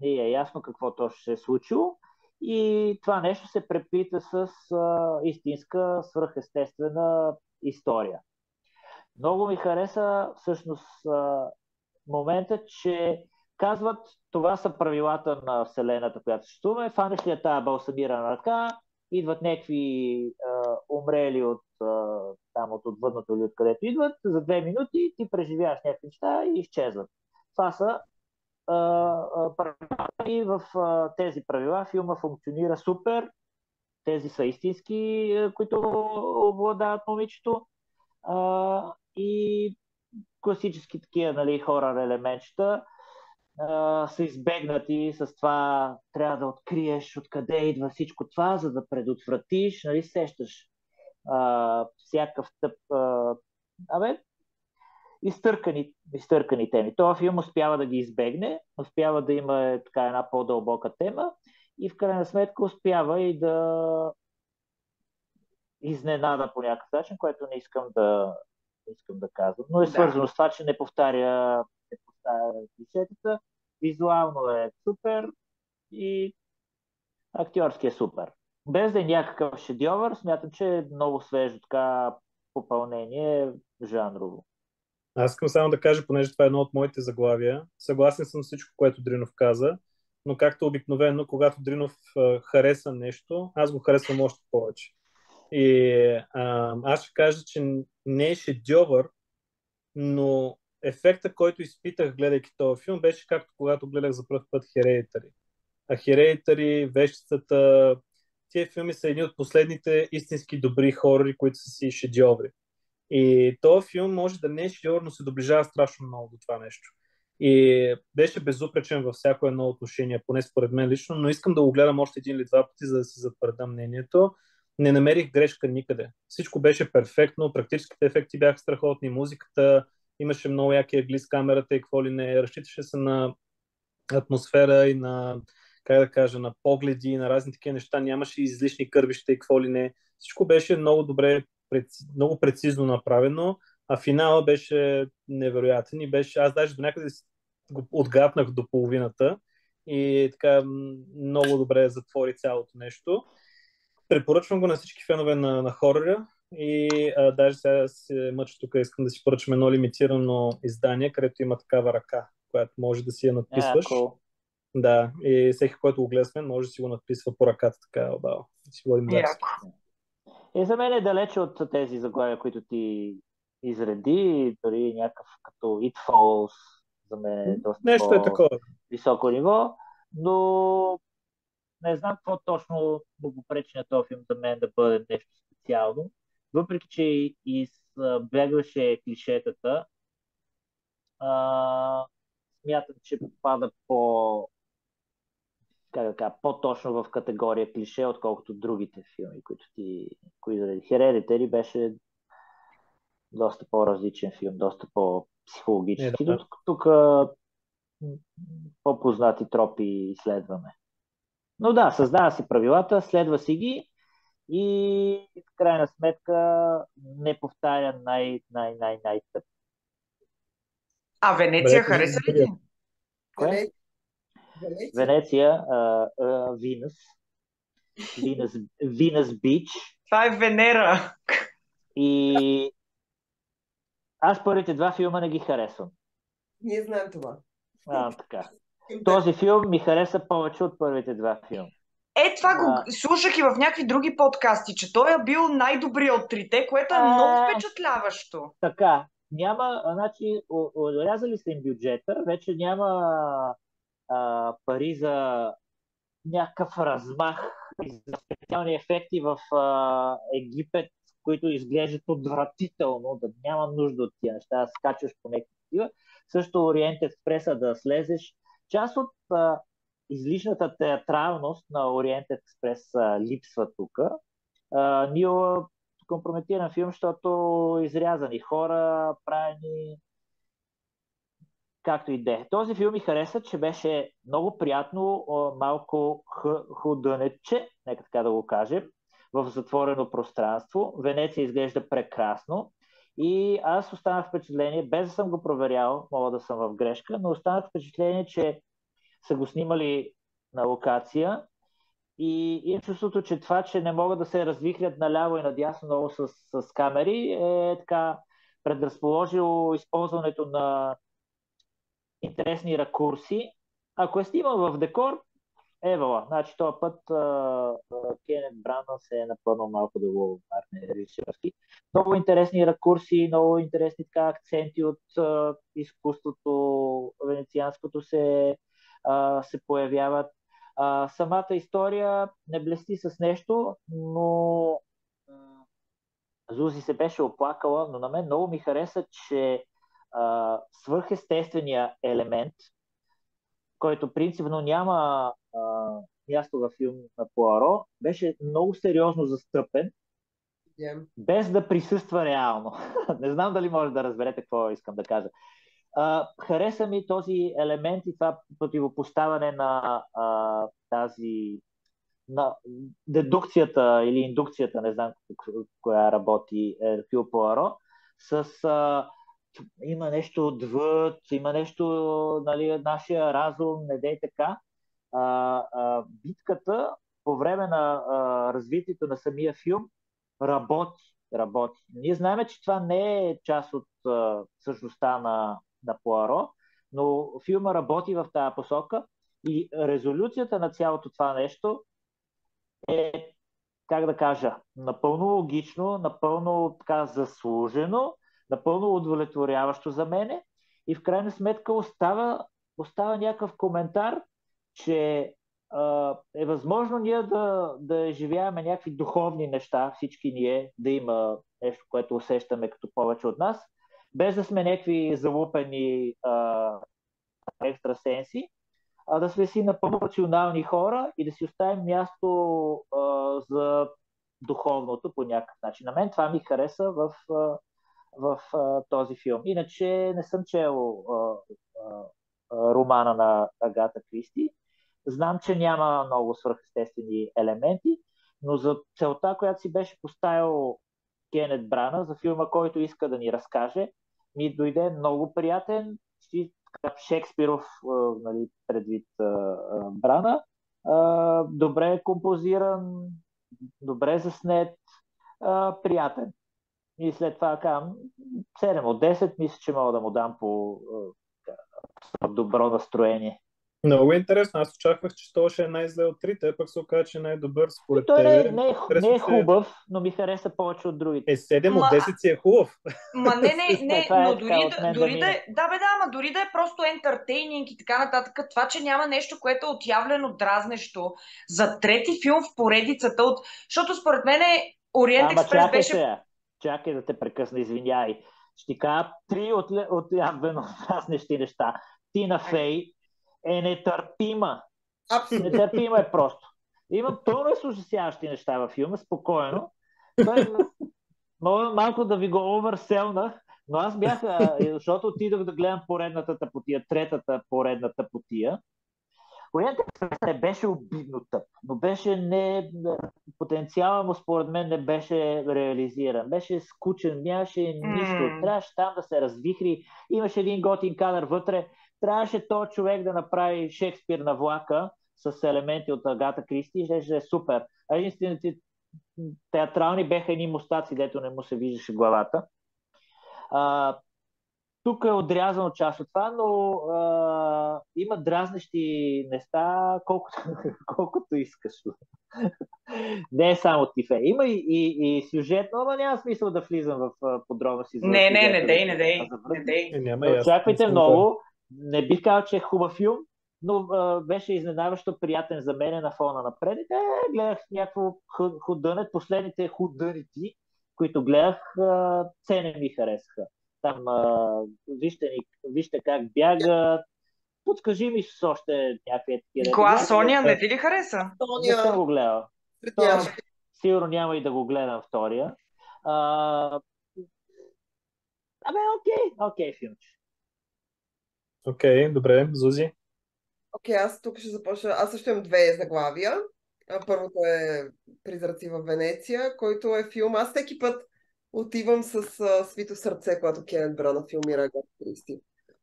е ясно какво точно се е случило и това нещо се преплита с истинска свръхестествена история. Много ми хареса всъщност момента, че казват, това са правилата на Вселената, която съществува. Фанеш ли е тази балсамирана ръка, идват някакви умрели от отвъдното или откъдето идват, за 2 минути ти преживяваш някакви неща и изчезват. Това са правила и в тези правила филма функционира супер. Тези са истински, които обладават момичето. И класически такива, нали, хорър елементчета са избегнати с това, трябва да откриеш откъде идва всичко това, за да предотвратиш, нали, сещаш всякакъв тъп изтъркани теми. Това филм успява да ги избегне, успява да има така една по-дълбока тема и в крайна сметка успява и изненада по някакъв начин, което не искам да казвам. Но е Да. свързано с това, че не повтаря клишетата. Визуално е супер и актьорски е супер. Без да е някакъв шедьовър, смятам, че е много свежо така попълнение жанрово. Аз искам само да кажа, понеже това е едно от моите заглавия. Съгласен съм с всичко, което Дринов каза, но както обикновено, когато Дринов хареса нещо, аз го харесвам още повече. И аз ще кажа, че не е шедьовър, но ефекта, който изпитах, гледайки този филм, беше както когато гледах за първ път Hereditary. А Hereditary, Вещицата, тия филми са едни от последните истински добри хорори, които са си шедьоври. И този филм може да не е шедьовър, но се доближава страшно много до това нещо. И беше безупречен във всяко едно отношение, поне според мен лично, но искам да го гледам още един или два пъти, за да си затвърда мнението. Не намерих грешка никъде. Всичко беше перфектно, практическите ефекти бяха страхотни, музиката имаше много яки ъгли с камерата и какво ли не, разчиташе се на атмосфера и на, как да кажа, на погледи и на разни такива неща, нямаше излишни кървища и какво ли не. Всичко беше много добре, много прецизно направено, а финала беше невероятен и беше, аз даже до някъде го отгаднах до половината и така много добре затвори цялото нещо. Препоръчвам го на всички фенове на хорора и даже сега се мъча тук, искам да си поръчам едно лимитирано издание, където има такава ръка, която може да си я надписваш. Cool. Да, и всеки, който го гледа с мен, може да си го надписва по ръката, така, бао. Си водим записки. Яко. И за мен е далече от тези заглавия, които ти изреди, дори някакъв като It Falls, за мен е доста Нещо е такова. по-високо ниво, но не знам какво точно го пречи на този филм за мен да бъде нещо специално. Въпреки, че избягваше клишетата, смятам, че попада по-точно в категория клише, отколкото другите филми, които заради Hereditary беше доста по-различен филм, доста по-психологически. Да. Тук по-познати тропи изследваме. Но да, създава си правилата, следва си ги и в крайна сметка не повтаря най-тъп. А Венеция хареса ли ти? Кое? Венеция. Венеция, Винус Бич. Това е Венера. И аз първите два филма не ги харесвам. Ние знаем това. Така. Този филм ми хареса повече от първите два филма. Това го слушах и в някакви други подкасти, че той е бил най-добрият от трите, което е много впечатляващо. Така, значи, урязали са им бюджета, вече няма пари за някакъв размах и за специални ефекти в Египет, които изглеждат отвратително, да няма нужда от тия неща, да скачаш по някакви. Също Ориент Експреса да слезеш. Част от излишната театралност на Ориент Експрес липсва тук. Компрометиран филм, защото изрязани хора, правени както и де. Този филм ми хареса, че беше много приятно, малко худънече, нека така да го кажем, в затворено пространство. Венеция изглежда прекрасно и аз останах впечатление, без да съм го проверял, мога да съм в грешка, но останах впечатление, че са го снимали на локация и имам чувството, че това, че не могат да се развихрят наляво и надясно много с камери, е така предразположило използването на интересни ракурси. Ако е снимал в декор, евала. Значи този път Кенет Брана се е напълно малко да го марне режисьорски. Много интересни ракурси, много интересни така акценти от изкуството венецианското се появяват. Самата история не блести с нещо, но Зузи се беше оплакала, но на мен много ми хареса, че свръхестествения елемент, който принципно няма място във филм на Пуаро, беше много сериозно застъпен, без да присъства реално. Не знам дали може да разберете какво искам да кажа. Хареса ми този елемент и това противопоставяне на тази на дедукцията или индукцията, не знам коя работи Еркюл Пуаро, с има нещо отвъд, има нещо, нали, нашия разум, не дей така. Битката по време на развитието на самия филм работи. Ние знаем, че това не е част от същността на Пуаро, но филма работи в тази посока и резолюцията на цялото това нещо е, как да кажа, напълно логично, напълно така заслужено, напълно удовлетворяващо за мене и в крайна сметка остава някакъв коментар, че е възможно ние да живееме някакви духовни неща, всички ние, да има нещо, което усещаме като повече от нас, без да сме някакви залупени екстрасенси, а да сме си напълно рационални хора и да си оставим място за духовното по някакъв начин. На мен това ми хареса в този филм. Иначе не съм чел романа на Агата Кристи. Знам, че няма много свръхестествени елементи, но за целта, която си беше поставил Кенет Брана, за филма, който иска да ни разкаже, ми дойде много приятен, Шекспиров, нали, предвид Брана, добре композиран, добре заснет, приятен. И след това казвам 7 от 10, мисля, че мога да му дам по добро настроение. Много е интересно. Аз очаквах, че то ще е най-зле от трите, пък се оказа, че е най-добър според Той тебе. не е хубав, но ми хареса повече от другите. 7 от 10 си е хубав. Не, Това е но така, от мен дори да е, ама дори да е просто ентертейнинг и така нататък, това, че няма нещо, което е отявлено дразнещо за трети филм в поредицата защото според мен Ориент Експрес беше... Чакай да те прекъсна, извиняй. Ще ти кажа 3 от явно дразнещи неща. Тина Фей е нетърпима. Абсолютно. Нетърпима е просто. Има пълно с ужасяващи неща във филма, спокойно. Той мога малко да ви го оверселнах, но аз бях, защото отидох да гледам поредната тъпотия, третата поредна тъпотия. Ориент Експрес не беше обидно тъп, но беше потенциала му според мен не беше реализиран. Беше скучен, нямаше нищо. Трябваше там да се развихри. Имаше един готин кадър вътре. Трябваше този човек да направи Шекспир на влака с елементи от Агата Кристи и ще е супер. А единствените театрални беха едни мустаци, дето не му се виждаше главата. Тук е отрязано част от това, но има дразнещи неща, колкото искаш. Не е само тифе. Има и сюжетно, но няма смисъл да влизам в подробности. Не дей. Очаквайте много. Не бих казал, че е хубав филм, но беше изненадващо приятен за мен на фона на предите. Гледах някакво худънет, последните худънити, които гледах, все не ми харесаха. Там вижте как бягат. Подскажи ми с още някакви такива. Глас Соня, не ти ли хареса? Не съм го гледал. Сигурно няма и да го гледам втория. Окей, филмче. Окей, добре, Зузи. Окей, аз тук ще започна. Аз също имам 2 заглавия. Първото е Призраци в Венеция, който е филм. Аз всеки път отивам с свито сърце, когато Кенет Брана филмира Агата Кристи.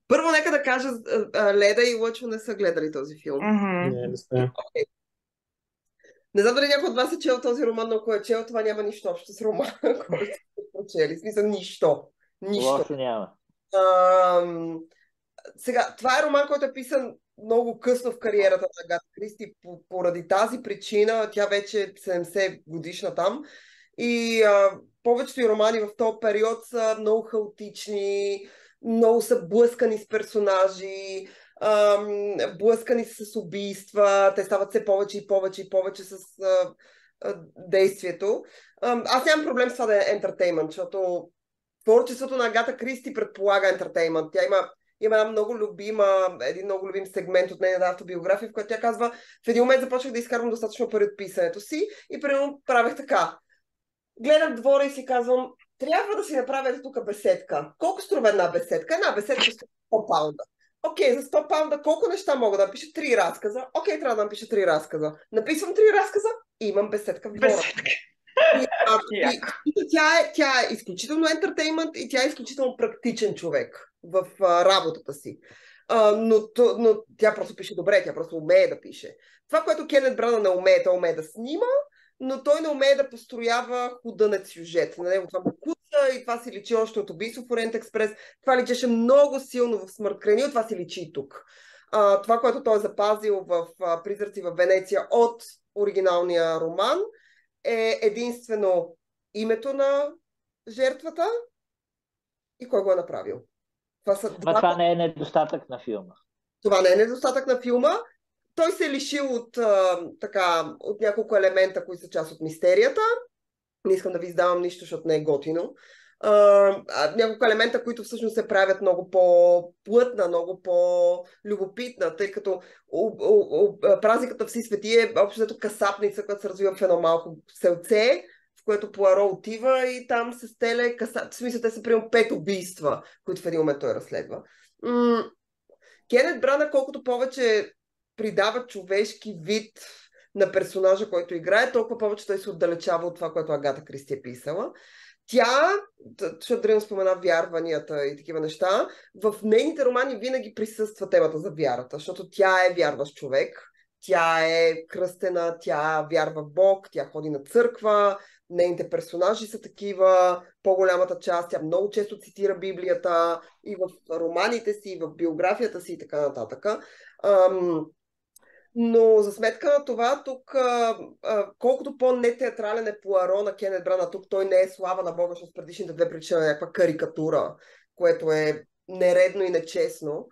Първо, нека да кажа, Леда и Лъчо не са гледали този филм. Не сте. Okay. Не знам дали някой от вас е чел този роман, но ако е чел, това няма нищо общо с романа, който сте прочели. В смисъл, нищо. Лошо няма. Сега, това е роман, който е писан много късно в кариерата на Агата Кристи. Поради тази причина, тя вече е 70 годишна там. И повечето и романи в този период са много хаотични, много са блъскани с персонажи, блъскани с убийства, те стават все повече и повече с действието. Аз нямам проблем с това да е ентертеймент, защото творчеството на Агата Кристи предполага ентертеймент. Тя има един много любим сегмент от нейната автобиография, в която тя казва: в един момент започнах да изкарвам достатъчно пари от писането си и примерно правех така. Гледах двора и си казвам, трябва да си направя тук беседка. Колко струва една беседка? Една беседка струва 100 паунда. Окей, за 100 паунда колко неща мога да напиша? 3 разказа. Окей, трябва да напиша 3 разказа. Написвам 3 разказа и имам беседка в двора. Беседка. Тя е изключително ентертеймент и тя е изключително практичен човек в работата си. Но тя просто пише добре, тя просто умее да пише. Това, което Кенет Брана не умее, той умее да снима, но той не умее да построява худънец сюжет. На него това му куца и това си личи още от Убийство в Ориент Експрес. Това личеше много силно в Смърт край Нил, това си личи и тук. Това, което той е запазил в Призраци в Венеция от оригиналния роман, е единствено името на жертвата и кой го е направил. Това не е недостатък на филма. Това не е недостатък на филма. Той се е лишил от няколко елемента, които са част от мистерията. Не искам да ви издавам нищо, защото не е готино. Няколко елемента, които всъщност се правят много по-плътна, много по-любопитна, тъй като празникът на Всесвети е общо касапница, която се развива в едно малко селце, в което Пуаро отива и там се стеле в смисъл, те са приема 5 убийства, които в един момент той разследва. Кенет Брана, колкото повече придава човешки вид на персонажа, който играе, толкова повече той се отдалечава от това, което Агата Кристи е писала. Тя, защото Дрин спомена вярванията и такива неща, в нейните романи винаги присъства темата за вярата, защото тя е вярващ човек, тя е кръстена, тя вярва в Бог, тя ходи на църква, нейните персонажи са такива, по-голямата част, тя много често цитира Библията и в романите си, и в биографията си и така нататък. Но за сметка на това, тук, колкото по-нетеатрален е Пуаро на Кенет Брана, тук той не е слава на Бога, защото с предишните две причина е някаква карикатура, което е нередно и нечестно.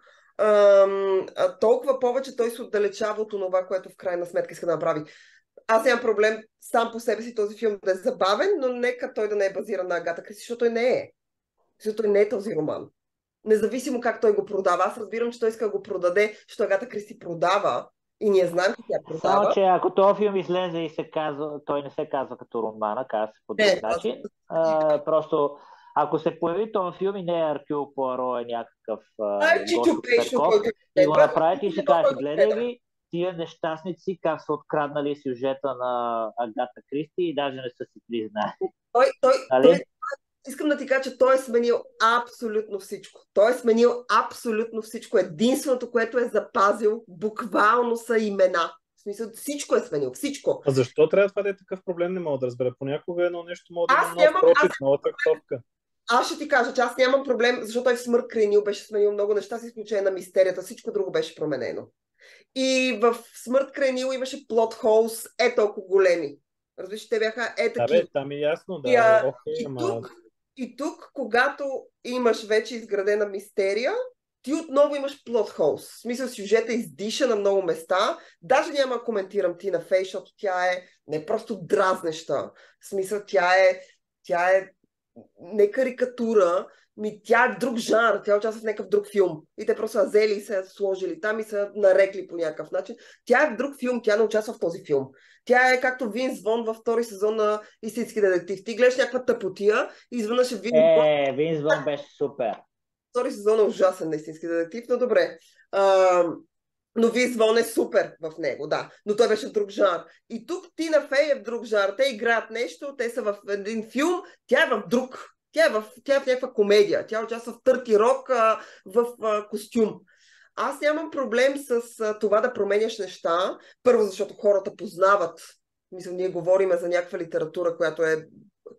Толкова повече той се отдалечава от това, което в крайна сметка иска да направи. Аз нямам проблем сам по себе си този филм да е забавен, но нека той да не е базиран на Агата Кристи, защото той не е. Защото той не е този роман. Независимо как той го продава. Аз разбирам, че той иска да го продаде, защото Агата Кристи продава и ние знаем, че тя продава. Само, че ако този филм излезе и се казва, той не се казва като романа, казва се по друг начин. Просто ако се появи този филм и не е Аркюл Пуаро, е някакъв Господ Петков, и го направите и ще кажете, гледай ви, тия нещастници как са откраднали сюжета на Агата Кристи и даже не са си признали. Искам да ти кажа, че той е сменил абсолютно всичко. Той е сменил абсолютно всичко. Единственото, което е запазил, буквално са имена. В смисъл, всичко е сменил. Всичко. А защо трябва това да е такъв проблем? Не мога да разбера. Понякога едно нещо може да има нов прочит, нова трактовка. Аз ще ти кажа, че аз нямам проблем, защото той в Смърт край Нил беше сменил много неща, с изключение на мистерията. Всичко друго беше променено. И в Смърт край Нил имаше плот холс толкова големи. Разбираш, те бяха такива. Там е ясно, да. И тук, когато имаш вече изградена мистерия, ти отново имаш плот холс. В смисъл, сюжета издиша на много места. Даже няма да коментирам Тина Фей, защото тя е не просто дразнеща. В смисъл, тя е не карикатура, тя е друг жанр, тя участва в някакъв друг филм. И те просто са взели и са сложили там и са нарекли по някакъв начин. Тя е в друг филм, тя не участва в този филм. Тя е както Винс Вон във втори сезон на Истински детектив. Ти гледаш някаква тъпотия и изведнъж Винс Вон беше супер. Втори сезон е ужасен на Истински детектив, но добре. Но Винс Вон е супер в него, да. Но той беше в друг жанр. И тук Тина Фей е в друг жанр. Те играят нещо, те са в един филм, тя е в друг. Тя е в някаква комедия. Тя участва в Търти Рок в костюм. Аз нямам проблем с това да променяш неща. Първо, защото хората познават. Мисля, ние говорим за някаква литература, която е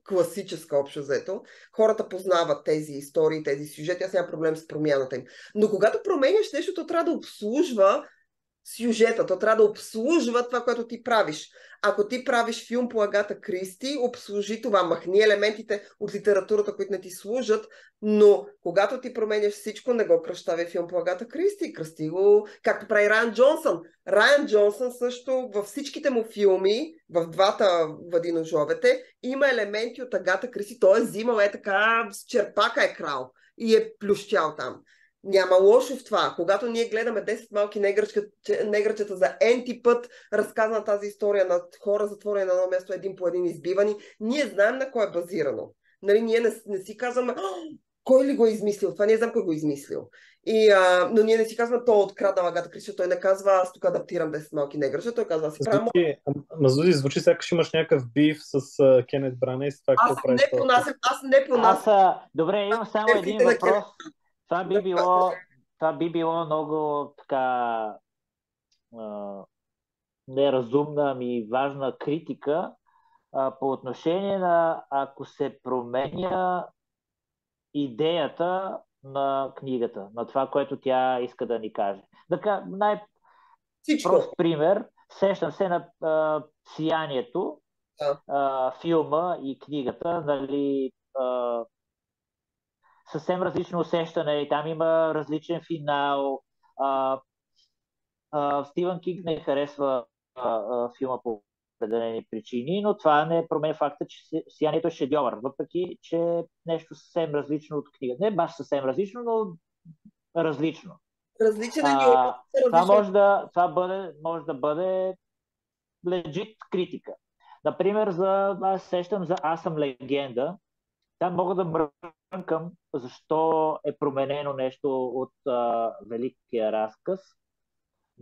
класическа общо взето. Хората познават тези истории, тези сюжети. Аз нямам проблем с промяната им. Но когато променяш нещо, то трябва да обслужва сюжета, то трябва да обслужва това, което ти правиш. Ако ти правиш филм по Агата Кристи, обслужи това, махни елементите от литературата, които не ти служат, но когато ти променяш всичко, не го кръщавай филм по Агата Кристи, кръсти го, както прави Райан Джонсън. Райан Джонсън също във всичките му филми, в двата Въди ножовете, има елементи от Агата Кристи, той е взимал така, с черпака е крал и е плющял там. Няма лошо в това. Когато ние гледаме 10 малки негрчета за енти път, разказана тази история на хора затворени на едно място, един по един избивани, ние знаем на кой е базирано. Нали, ние не си казваме кой ли го е измислил? Това не знам кой го е измислил. Но ние не си казваме, той откраднал Агата Кристи, той не казва, аз тук адаптирам 10 малки неграча, той казва, аз си правя... Мазузи, звучи сякаш имаш някакъв биф с Кенет Брана и с това какво прави. Аз не понасям. Добре, имам само един въпрос. Това би било много така неразумна, ами важна критика по отношение на ако се променя идеята на книгата, на това, което тя иска да ни каже. Най-прост пример, сещам се на Сиянието, филма и книгата, нали, съвсем различно усещане и там има различен финал. Стивън Кинг не харесва филма по определени причини, но това не променя факта, че Сиянието е шедьовър, въпреки че е нещо съвсем различно от книгата. Не баш съвсем различно, но различно. Различен това може да бъде legit критика. Например, аз сещам за Аз съм легенда. Там мога да мрънкам защо е променено нещо от великия разказ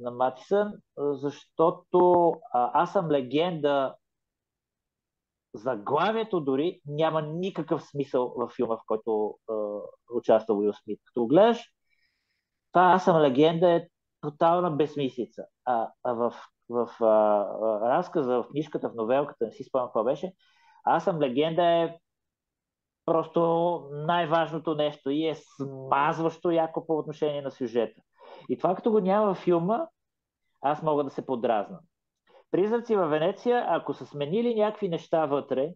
на Матисън, защото Аз съм легенда, заглавието дори няма никакъв смисъл в филма, в който участва Уил Смит. Като гледаш, това Аз съм легенда е тотална безсмислица. В разказа, в книжката, в новелката, не си спомням какво беше, Аз съм легенда е просто най-важното нещо и е смазващо яко по отношение на сюжета. И това като го няма във филма, аз мога да се подразна. Призраци във Венеция, ако са сменили някакви неща вътре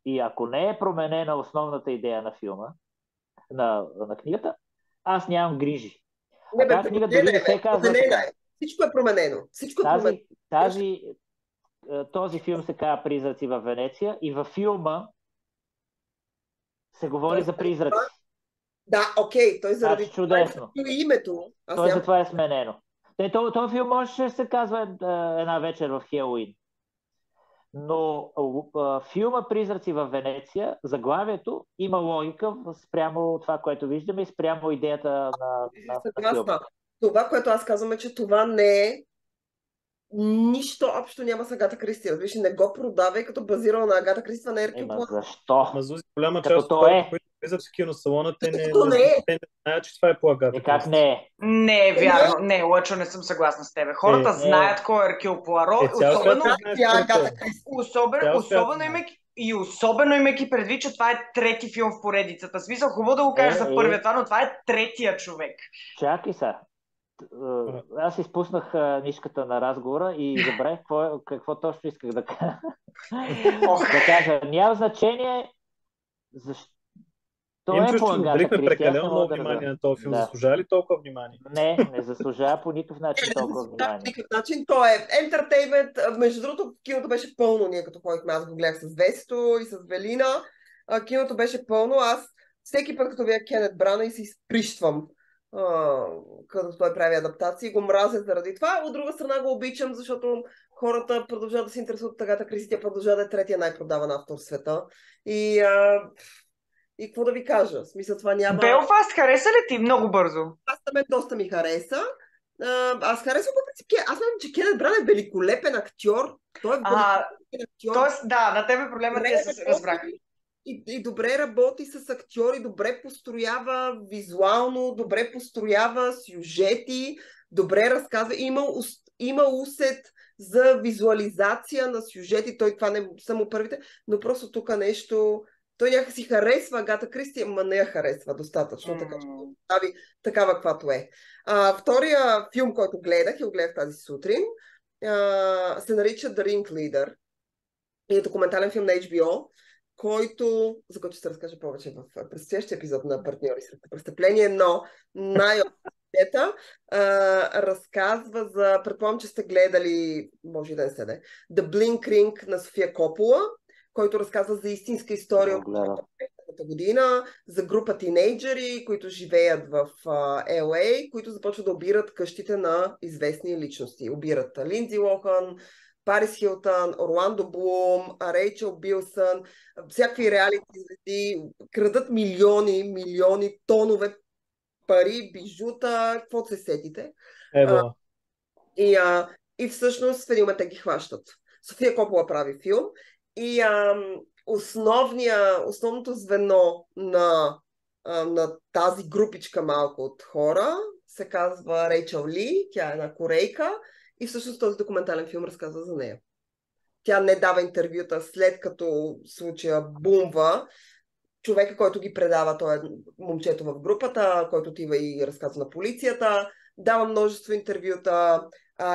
и ако не е променена основната идея на филма, на книгата, аз нямам грижи. Книга дори не се казва така. Всичко е променено. Този филм се казва Призраци във Венеция и във филма се говори за призраци. Да, окей, той заради чудесно. Името. Той затова е сменено. Този филм може да се казва една вечер в Хелуин. Но филма Призраци във Венеция, заглавието има логика спрямо това, което виждаме и спрямо идеята на филма. Това, което аз казвам е, че това не е нищо общо няма с Агата Кристи. Разбираш, не го продавай като базирано на Агата Кристи, на Еркюл Пуаро. Защо? Мазузи, голяма част от хората, които влизат в киносалона, те не знаят, че това е по Агата Кристи. Как не е? Не е вярно. Не, Лъчо, не съм съгласна с тебе. Хората знаят кой е Еркюл Пуаро, особено имайки предвид, че това е трети филм в поредицата. Смисъл, хубаво да го кажеш за първия това, но това е третия човек. Чакай са. Аз изпуснах нишката на разговора и забравих какво точно исках да кажа. Да кажа, няма значение защо. Имам чувство, че отделихме прекалено много внимание на този филм. Заслужава ли толкова внимание? Не заслужава по никакъв начин толкова внимание. По никакъв начин. То е ентертеймент. Между другото, киното беше пълно. Ние като ходихме, аз го гледах с Весто и с Велина. Киното беше пълно. Аз всеки път, като видя Кенет Брана и се изприщвам, като той прави адаптации, го мразя заради това. От друга страна го обичам, защото хората продължават да се интересуват от Агата Кристи. Тя продължава да е третия най-продаван автор в света. И какво да ви кажа? В смисъл, това няма... Белфаст хареса ли ти много бързо? Доста ми хареса. Аз харесвам по принцип. Аз смятам, че Кенет Бран е великолепен актьор. Той е великолепен актьор. Тоест, да, на тебе проблемът ти се разбрах. И добре работи с актьори, добре построява визуално, добре построява сюжети, добре разказва. Има усет за визуализация на сюжети. Той това не само първите, но просто тук нещо... Той някакси харесва Агата Кристи, ама не я харесва достатъчно, така че го прави такава, каквато е. Втория филм, който гледах, и го гледах тази сутрин, се нарича The Ringleader. И е документален филм на HBO, за който ще се разкажа повече в предстоящия епизод на Партньори сред престъпление, но най-общо разказва за, предполагам, че сте гледали, може и да не седе, The Blink Ring на София Копола, който разказва за истинска история от 1900 година, за група тинейджери, които живеят в LA, които започват да обират къщите на известни личности. Обират Линдзи Лохан, Парис Хилтън, Орландо Блум, Рейчел Билсън, всякакви реалити звезди, крадат милиони, тонове пари, бижута, какво се сетите. Ево. И всъщност в един момент те ги хващат. София Копола прави филм и основното звено на тази групичка малко от хора се казва Рейчел Ли, тя е една корейка и всъщност този документален филм разказва за нея. Тя не дава интервюта след като случая бумва. Човека, който ги предава, той е момчето в групата, който отива и разказва на полицията, дава множество интервюта.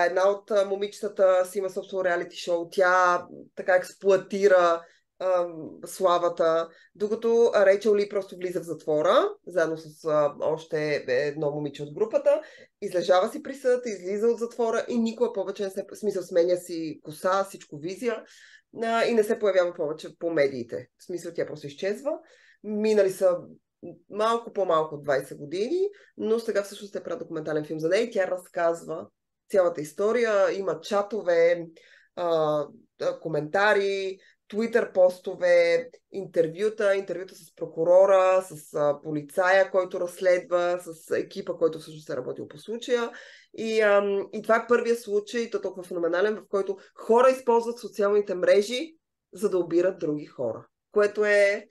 Една от момичетата си има собствено реалити шоу. Тя така експлоатира славата, докато Рейчел Ли просто влиза в затвора, заедно с още едно момиче от групата, излежава си присъдата, излиза от затвора и никога повече не се, в смисъл, сменя си коса, всичко визия и не се появява повече по медиите. В смисъл, тя просто изчезва. Минали са малко по-малко от 20 години, но сега всъщност е правил документален филм за нея и тя разказва цялата история. Има чатове, коментари, Twitter постове, интервюта с прокурора, с полицая, който разследва, с екипа, който всъщност е работил по случая. И това е първият случай, то толкова феноменален, в който хора използват социалните мрежи, за да обират други хора. Което е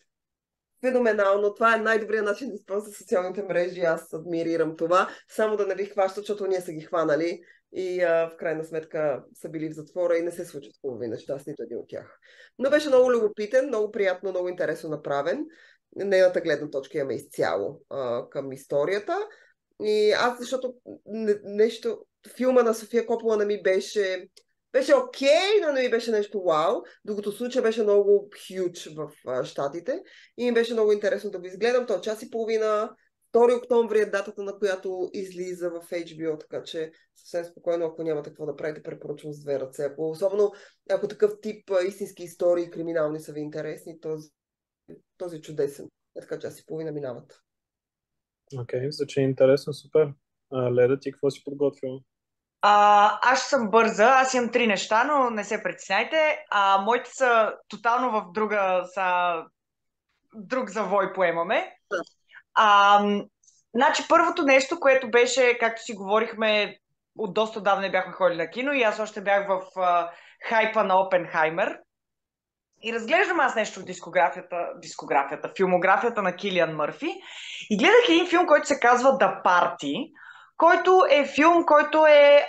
феноменално. Това е най-добрият начин да използват социалните мрежи. Аз адмирирам това. Само да не ви хващат, защото ние са ги хванали и в крайна сметка са били в затвора и не се случват хубави неща с нито един от тях. Но беше много любопитен, много приятно, много интересно направен. Нейната гледна точка имаме изцяло към историята. И аз, защото филма на София Копола не ми беше окей, но не ми беше нещо вау, докато случай беше много хюдж в щатите и ми беше много интересно да го изгледам. То час и половина, 2 октомври е датата, на която излиза в HBO, така че съвсем спокойно, ако нямате какво да правите, препоръчвам с 2 ръце. Особено ако такъв тип истински истории, криминални са ви интересни, този чудесен. Така час и половина минават. Окей, звучи интересно, супер. Леда, ти какво си подготвила? Аз съм бърза, аз имам 3 неща, но не се притесняйте. Моите са тотално в друг завой поемаме. Значи първото нещо, което беше, както си говорихме, от доста давно не бяхме ходили на кино и аз още бях в хайпа на Опенхаймер. И разглеждам аз нещо в филмографията на Килиан Мърфи и гледах един филм, който се казва The Party, който е филм, който е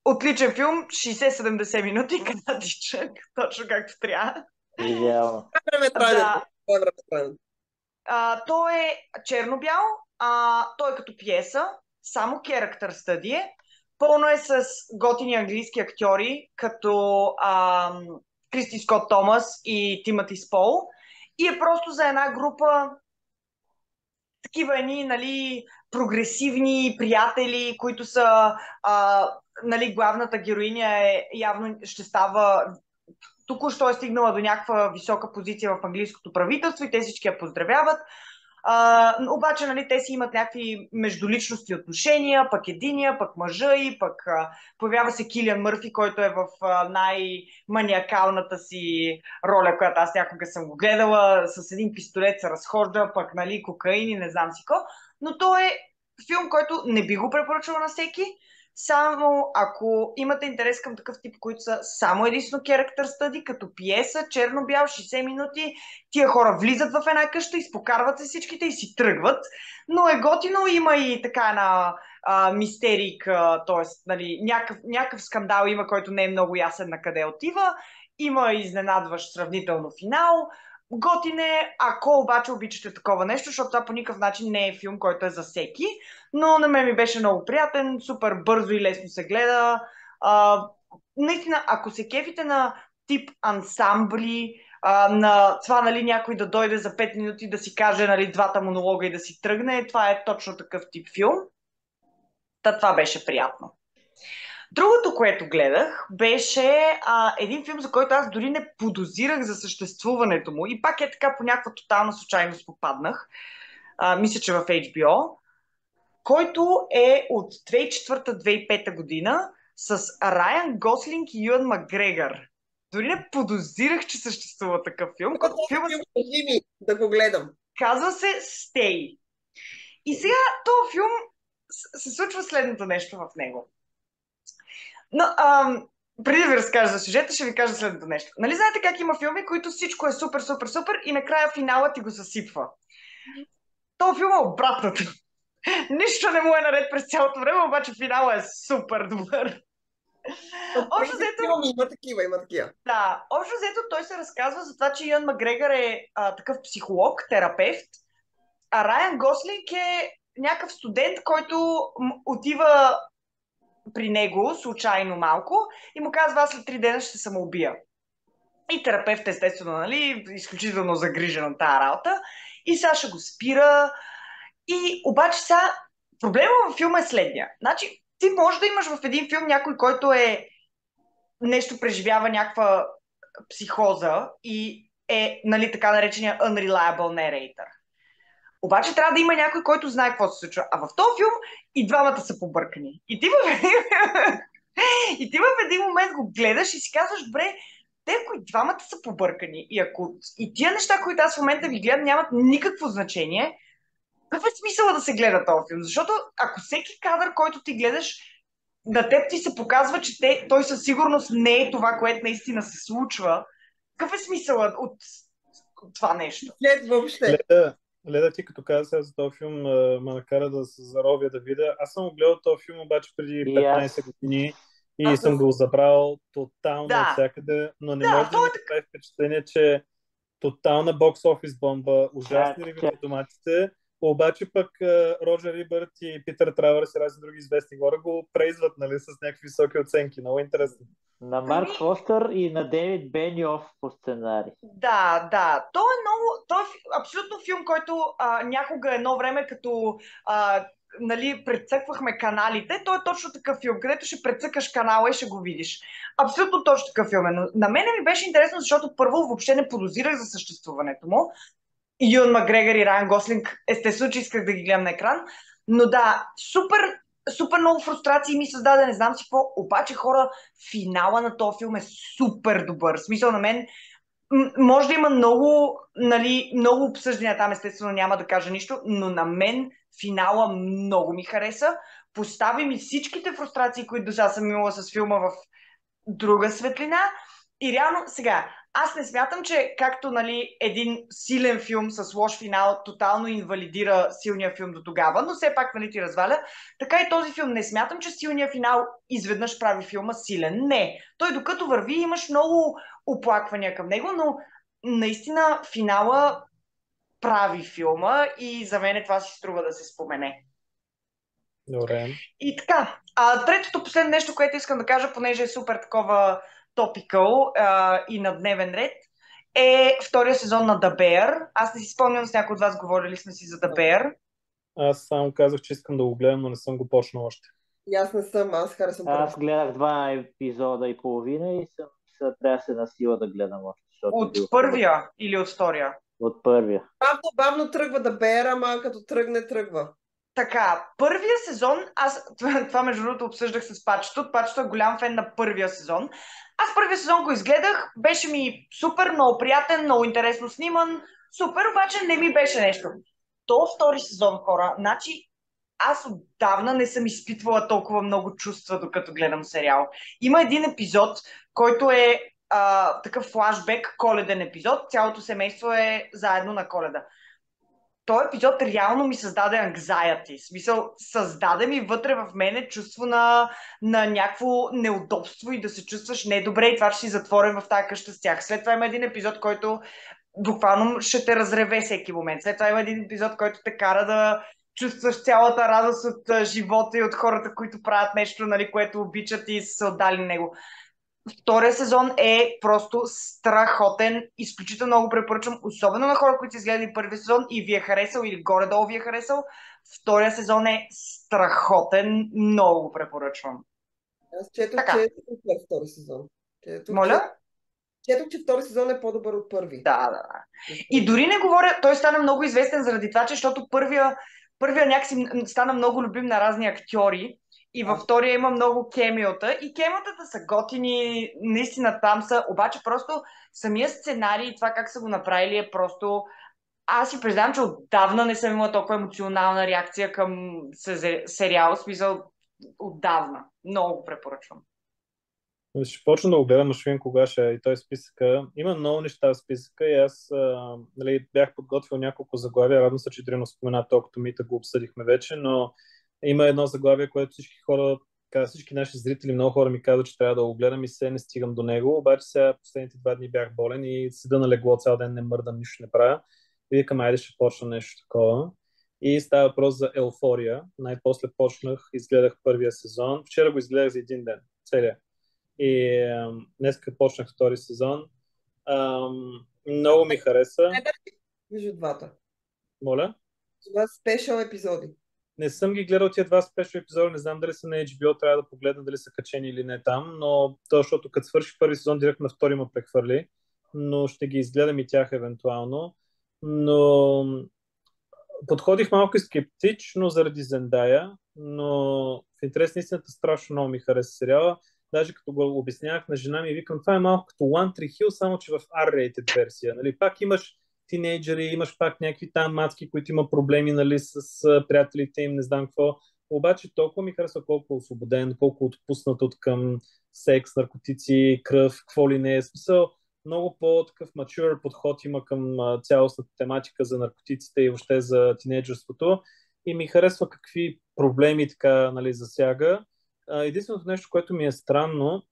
отличен филм, 60-70 минути, канадичък, точно както трябва. Идеално. Той е черно-бял, той е като пиеса, само character study е, пълно е с готини английски актьори, като Кристи Скот Томас и Тимати Спол, и е просто за една група такива едни, нали, прогресивни приятели, които са, нали, главната героиня явно ще става, току-що е стигнала до някаква висока позиция в английското правителство и те всички я поздравяват. Обаче, нали, те си имат някакви междуличности отношения, пък единия, пък мъжа и пък появява се Килиан Мърфи, който е в най-маниакалната си роля, която аз някога съм го гледала, с един пистолет се разхожда, пък, нали, кокаин и не знам си какво. Но той е филм, който не би го препоръчала на всеки. Само ако имате интерес към такъв тип, които са само единствено character study, като пиеса, черно-бял, 60 минути, тия хора влизат в една къща, изпокарват се всичките и си тръгват. Но е готино, има и така една мистерик, т.е. нали, някакъв скандал има, който не е много ясен на къде отива. Има изненадващ сравнително финал. Готин е, ако обаче обичате такова нещо, защото това по никакъв начин не е филм, който е за всеки, но на мен ми беше много приятен, супер бързо и лесно се гледа. Наистина, ако се кефите на тип ансамбли, на това, нали, някой да дойде за 5 минути да си каже, нали, 2 монолога и да си тръгне, това е точно такъв тип филм. Това беше приятно. Другото, което гледах, беше един филм, за който аз дори не подозирах за съществуването му и пак е така по някаква тотална случайност попаднах. Мисля, че в HBO, който е от 2004-2005 година. с Райан Гослинг и Юан Макгрегор. Дори не подозирах, че съществува такъв филм. Филмът да го гледам. Казва се Stay. И сега този филм се случва следното нещо в него. Но, преди да ви разкажа за сюжета, ще ви кажа следното нещо. Нали знаете как има филми, които всичко е супер, супер, супер и накрая финалът ти го съсипва? Това филм е обратното. Нищо не му е наред през цялото време, обаче финалът е супер добър. Общо взето... Има такива. Да, общо взето той се разказва за това, че Юан Макгрегор е такъв психолог, терапевт, а Райан Гослинг е някакъв студент, който отива при него, случайно малко, и му казва, аз след 3 дена ще се самоубия. И терапевт, естествено, нали, изключително загрижен от тази работа. И сега ще го спира. И обаче сега, проблема във филма е следния. Значи, ти можеш да имаш в един филм някой, който е нещо преживява някаква психоза и е, нали, така наречения unreliable narrator. Обаче трябва да има някой, който знае какво се случва. А в този филм и двамата са побъркани. И ти в един момент го гледаш и си казваш, добре, те ако и двамата са побъркани и ако и тия неща, които аз в момента ви гледам, нямат никакво значение, какъв е смисъла да се гледа този филм? Защото ако всеки кадър, който ти гледаш, на теб ти се показва, че той със сигурност не е това, което наистина се случва, какъв е смисълът от това нещо? След въобще. Леда, ти като каза за този филм, ме накара да се заровя да видя. Аз съм гледал този филм обаче преди 15 години и съм го забрал тотално от всякъде, но не може да ми прави впечатление, че тотална бокс-офис бомба, ужасни ревю от доматите, обаче пък Роджер Ибърт и Питър Травърс и разни други известни хора го прейзват, нали, с някакви високи оценки. Много интересно. На Марк Фостър и на Дейвид Беньоф по сценарий. Да. Той е абсолютно филм, който някога едно време, като нали, прецъквахме каналите, той е точно такъв филм, където ще прецъкаш канала и ще го видиш. Абсолютно точно такъв филм. Но на мене ми беше интересно, защото първо въобще не подозирах за съществуването му. Юан Макгрегор и Райан Гослинг, естествено, че исках да ги гледам на екран. Но да, супер много фрустрации ми създаде, не знам си какво, обаче хора, финала на този филм е супер добър. В смисъл на мен, може да има много, нали, много обсъждания там, естествено няма да кажа нищо, но на мен финала много ми хареса. Постави ми всичките фрустрации, които до сега съм имала с филма в друга светлина. И реално, сега, аз не смятам, че както, нали, един силен филм с лош финал тотално инвалидира силния филм до тогава, но все пак, нали, ти разваля, така и този филм не смятам, че силният финал изведнъж прави филма силен. Не. Той докато върви имаш много оплаквания към него, но наистина финала прави филма и за мен това си струва да се спомене. Добре. И така, третото последно нещо, което искам да кажа, понеже е супер такова топикъл и на дневен ред, е втория сезон на The Bear. Аз не си спомням с някой от вас, говорили сме си за The Bear. Аз само казах, че искам да го гледам, но не съм го почнал още. И аз не съм, аз харесвам. Аз гледах 2 епизода и половина и трябва да се насила да гледам още. От първия или от втория? От първия. Бавно тръгва The Bear, ама като тръгва. Така, първия сезон, това между другото обсъждах с Пачето. Пачето е голям фен на първия сезон. Аз първия сезон го изгледах, беше ми супер, много приятен, много интересно сниман, супер, обаче не ми беше нещо. То втори сезон, хора, значи аз отдавна не съм изпитвала толкова много чувства, докато гледам сериал. Има един епизод, който е такъв флашбек, коледен епизод, цялото семейство е заедно на Коледа. Този епизод реално ми създаде anxiety. В смисъл, създаде ми вътре в мене чувство на някакво неудобство и да се чувстваш недобре и това, че си затворен в тази къща с тях. След това има един епизод, който буквално ще те разреве всеки момент. След това има един епизод, който те кара да чувстваш цялата радост от живота и от хората, които правят нещо, нали, което обичат и са се отдали него. Втория сезон е просто страхотен, изключително много препоръчвам, особено на хора, които са изгледали първия сезон и ви е харесал или горе-долу ви е харесал. Втория сезон е страхотен, много го препоръчвам. Аз четох, че е втори сезон. Моля? Четох, че втори сезон е по-добър от първи. Да. И дори не говоря, той стана много известен заради това, че защото първия някакси стана много любим на разни актьори И във втория има много кемиота. И кемиотата са готини, наистина там са. Обаче просто самия сценарий и това как са го направили е просто... Аз си признавам, че отдавна не съм имала толкова емоционална реакция към сериал. В смисъл, отдавна. Много го препоръчвам. Ще почна да го гледам, ще видим кога ще е и той списъка. Има много неща в списъка и аз нали, бях подготвил няколко заглавия. Радвам се, че Дрино спомена то, като мита го обсъдихме вече, но има едно заглавие, което всички хора, всички наши зрители, много хора ми казват, че трябва да го гледам и се не стигам до него. Обаче сега последните 2 дни бях болен и седа на легло цял ден, не мърдам, нищо не правя. И викам, айде ще почна нещо такова. И става въпрос за Еуфория. Най-после почнах, изгледах първия сезон. Вчера го изгледах за един ден, целия. И днес почнах втори сезон. Много ми хареса. Между двата. Моля? Това спешъл епизоди. Не съм ги гледал тия 2 спешъл епизода, не знам дали са на HBO, трябва да погледна дали са качени или не там, но то, защото като свърши първи сезон, директно на втори ме прехвърли, но ще ги изгледам и тях евентуално. Но подходих малко скептично заради Зендая, но в интерес на истината страшно много ми хареса сериала. Даже като го обяснявах на жена ми, викам, това е малко като One Tree Hill, само че в R-rated версия. Нали? Пак имаш тинейджери, имаш пак някакви там мацки, които има проблеми, нали, с приятелите им, не знам какво. Обаче толкова ми харесва колко е освободен, колко отпуснат от към секс, наркотици, кръв, какво ли не е. Смисъл, много по-такъв mature подход има към цялостната тематика за наркотиците и въобще за тинейджерството. И ми харесва какви проблеми така, нали, засяга. Единственото нещо, което ми е странно,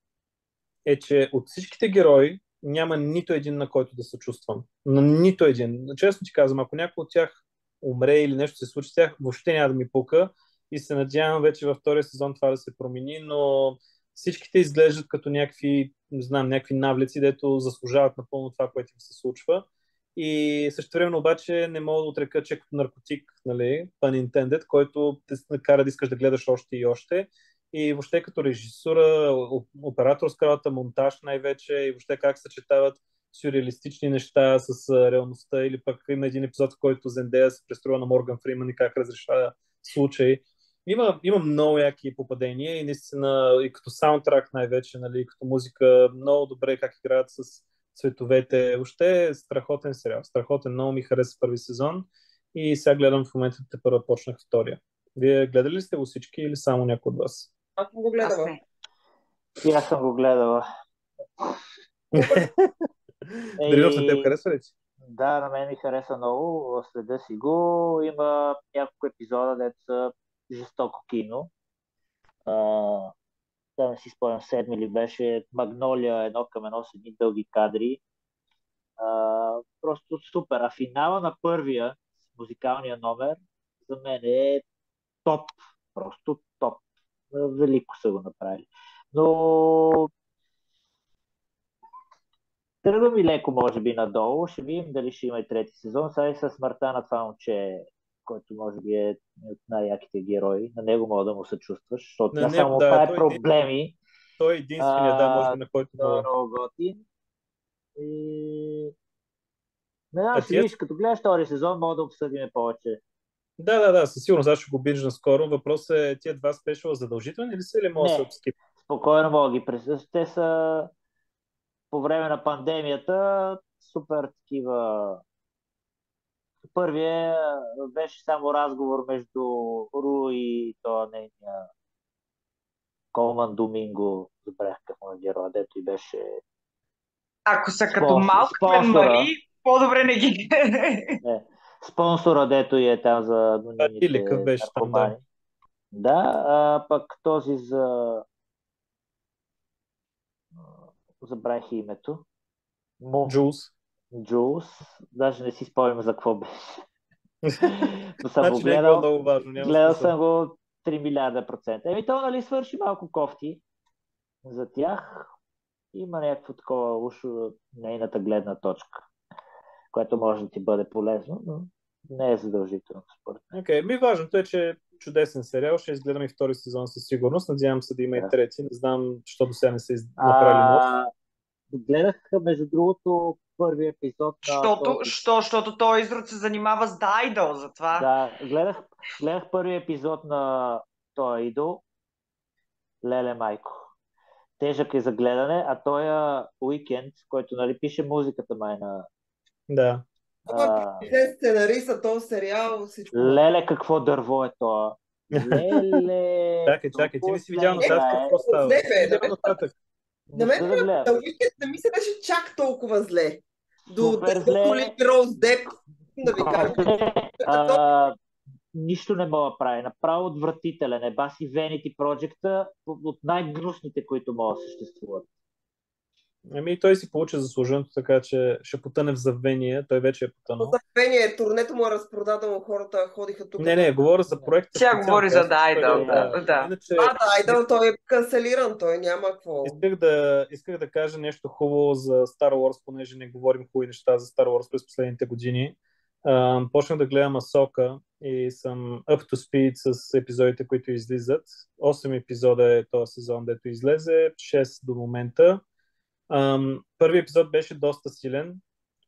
е, че от всичките герои няма нито един, на който да се чувствам. На нито един. Честно ти казвам, ако някой от тях умре или нещо се случи с тях, въобще няма да ми пука и се надявам вече във втория сезон това да се промени, но всичките изглеждат като някакви, не знам, някакви навлици, дето заслужават напълно това, което им се случва. И също време обаче не мога да отрека, че като наркотик, нали, pun intended, който те кара да искаш да гледаш още и още. И въобще като режисура, операторска работа, монтаж най-вече и въобще как съчетават сюрреалистични неща с реалността, или пък има един епизод, в който Зендея се преструва на Морган Фриман и как разрешава случай. Има много яки попадения и наистина и като саундтрак най-вече, нали, и като музика, много добре как играят с цветовете. Въобще е страхотен сериал. Страхотен, много ми хареса първи сезон и сега гледам в момента, те първо почнах втория. Вие гледали ли сте го всички или само някой от вас? Аз съм го гледала. И аз съм го гледала. Дринов, на теб харесва ли? Да, на мен ми хареса много. Следа си го. Има няколко епизода, дето са жестоко кино. Да не си спомням, 7 ли беше Магнолия 1:1 с едни дълги кадри. Просто супер. А финала на първия, музикалния номер, за мен е топ. Просто топ. Велико са го направили. Но тръгва ми леко, може би, надолу. Ще видим дали ще има и трети сезон. Сега и със смъртта на това момче, който може би е от най-яките герои. На него мога да му съчувстваш, защото тя само прави проблеми. Той е единственият, да, може би, на който да е много готин. И... Не знам, ще видиш, като гледаш втори сезон, мога да обсъдим повече. Да, със сигурност, аз ще го binge наскоро. Въпросът е, тия 2 спешъла задължителни ли са или може да се обскипат? Спокойно мога да ги присъща. Те са по време на пандемията супер такива. Първият беше само разговор между Ру и това нейния Колман Доминго, забрах какво на героя, дето и беше... Ако са като малко Мари, по-добре не ги не. Спонсора, дето и е там за анонимните наркомани. Да, пък този за... Забравих името. Джулс. Даже не си спомням за какво беше. Но съм го гледал. Много важно, гледал съм го 3 милиарда %. То, нали, свърши малко кофти за тях. Има някакво такова ушо нейната гледна точка, което може да ти бъде полезно, но не е задължително според мен. Важното е, че чудесен сериал. Ще изгледам и втори сезон със сигурност. Надявам се да има и трети. Не знам, защо до сега не са направили нов. Гледах, между другото, първи епизод Защото този изрод се занимава с The Idol, затова. Да, гледах първи епизод на този Idol Леле майко. Тежък е за гледане, а той Уикенд, който нали пише музиката май на... Да. Сценарист на този сериал, всичко. Леле, какво дърво е това? Леле... Чакай, ти не си видял нататък какво става. Зле, Ти видял нататък. На мен да гледам. на Уикенд не ми се беше чак толкова зле. Супер зле. Роуз Деп, да ви кажа. Нищо не мога да прави. Направо отвратителен е. Баси Vanity Project от най-гнусните, които могат да съществуват. Ами той си получи заслуженото, така че ще потъне в забвение. Той вече е потънал. Забвение, турнето му е разпродадено, хората ходиха тук. Не, говоря за проекта. Тя говори за Айдъл. Да. Иначе, Айдъл, той е канцелиран, той няма какво. Исках да кажа нещо хубаво за Star Wars, понеже не говорим хубави неща за Star Wars през последните години. Почнах да гледам Асока и съм up to speed с епизодите, които излизат. 8 епизода е този сезон, дето излезе, 6 до момента. Първият епизод беше доста силен,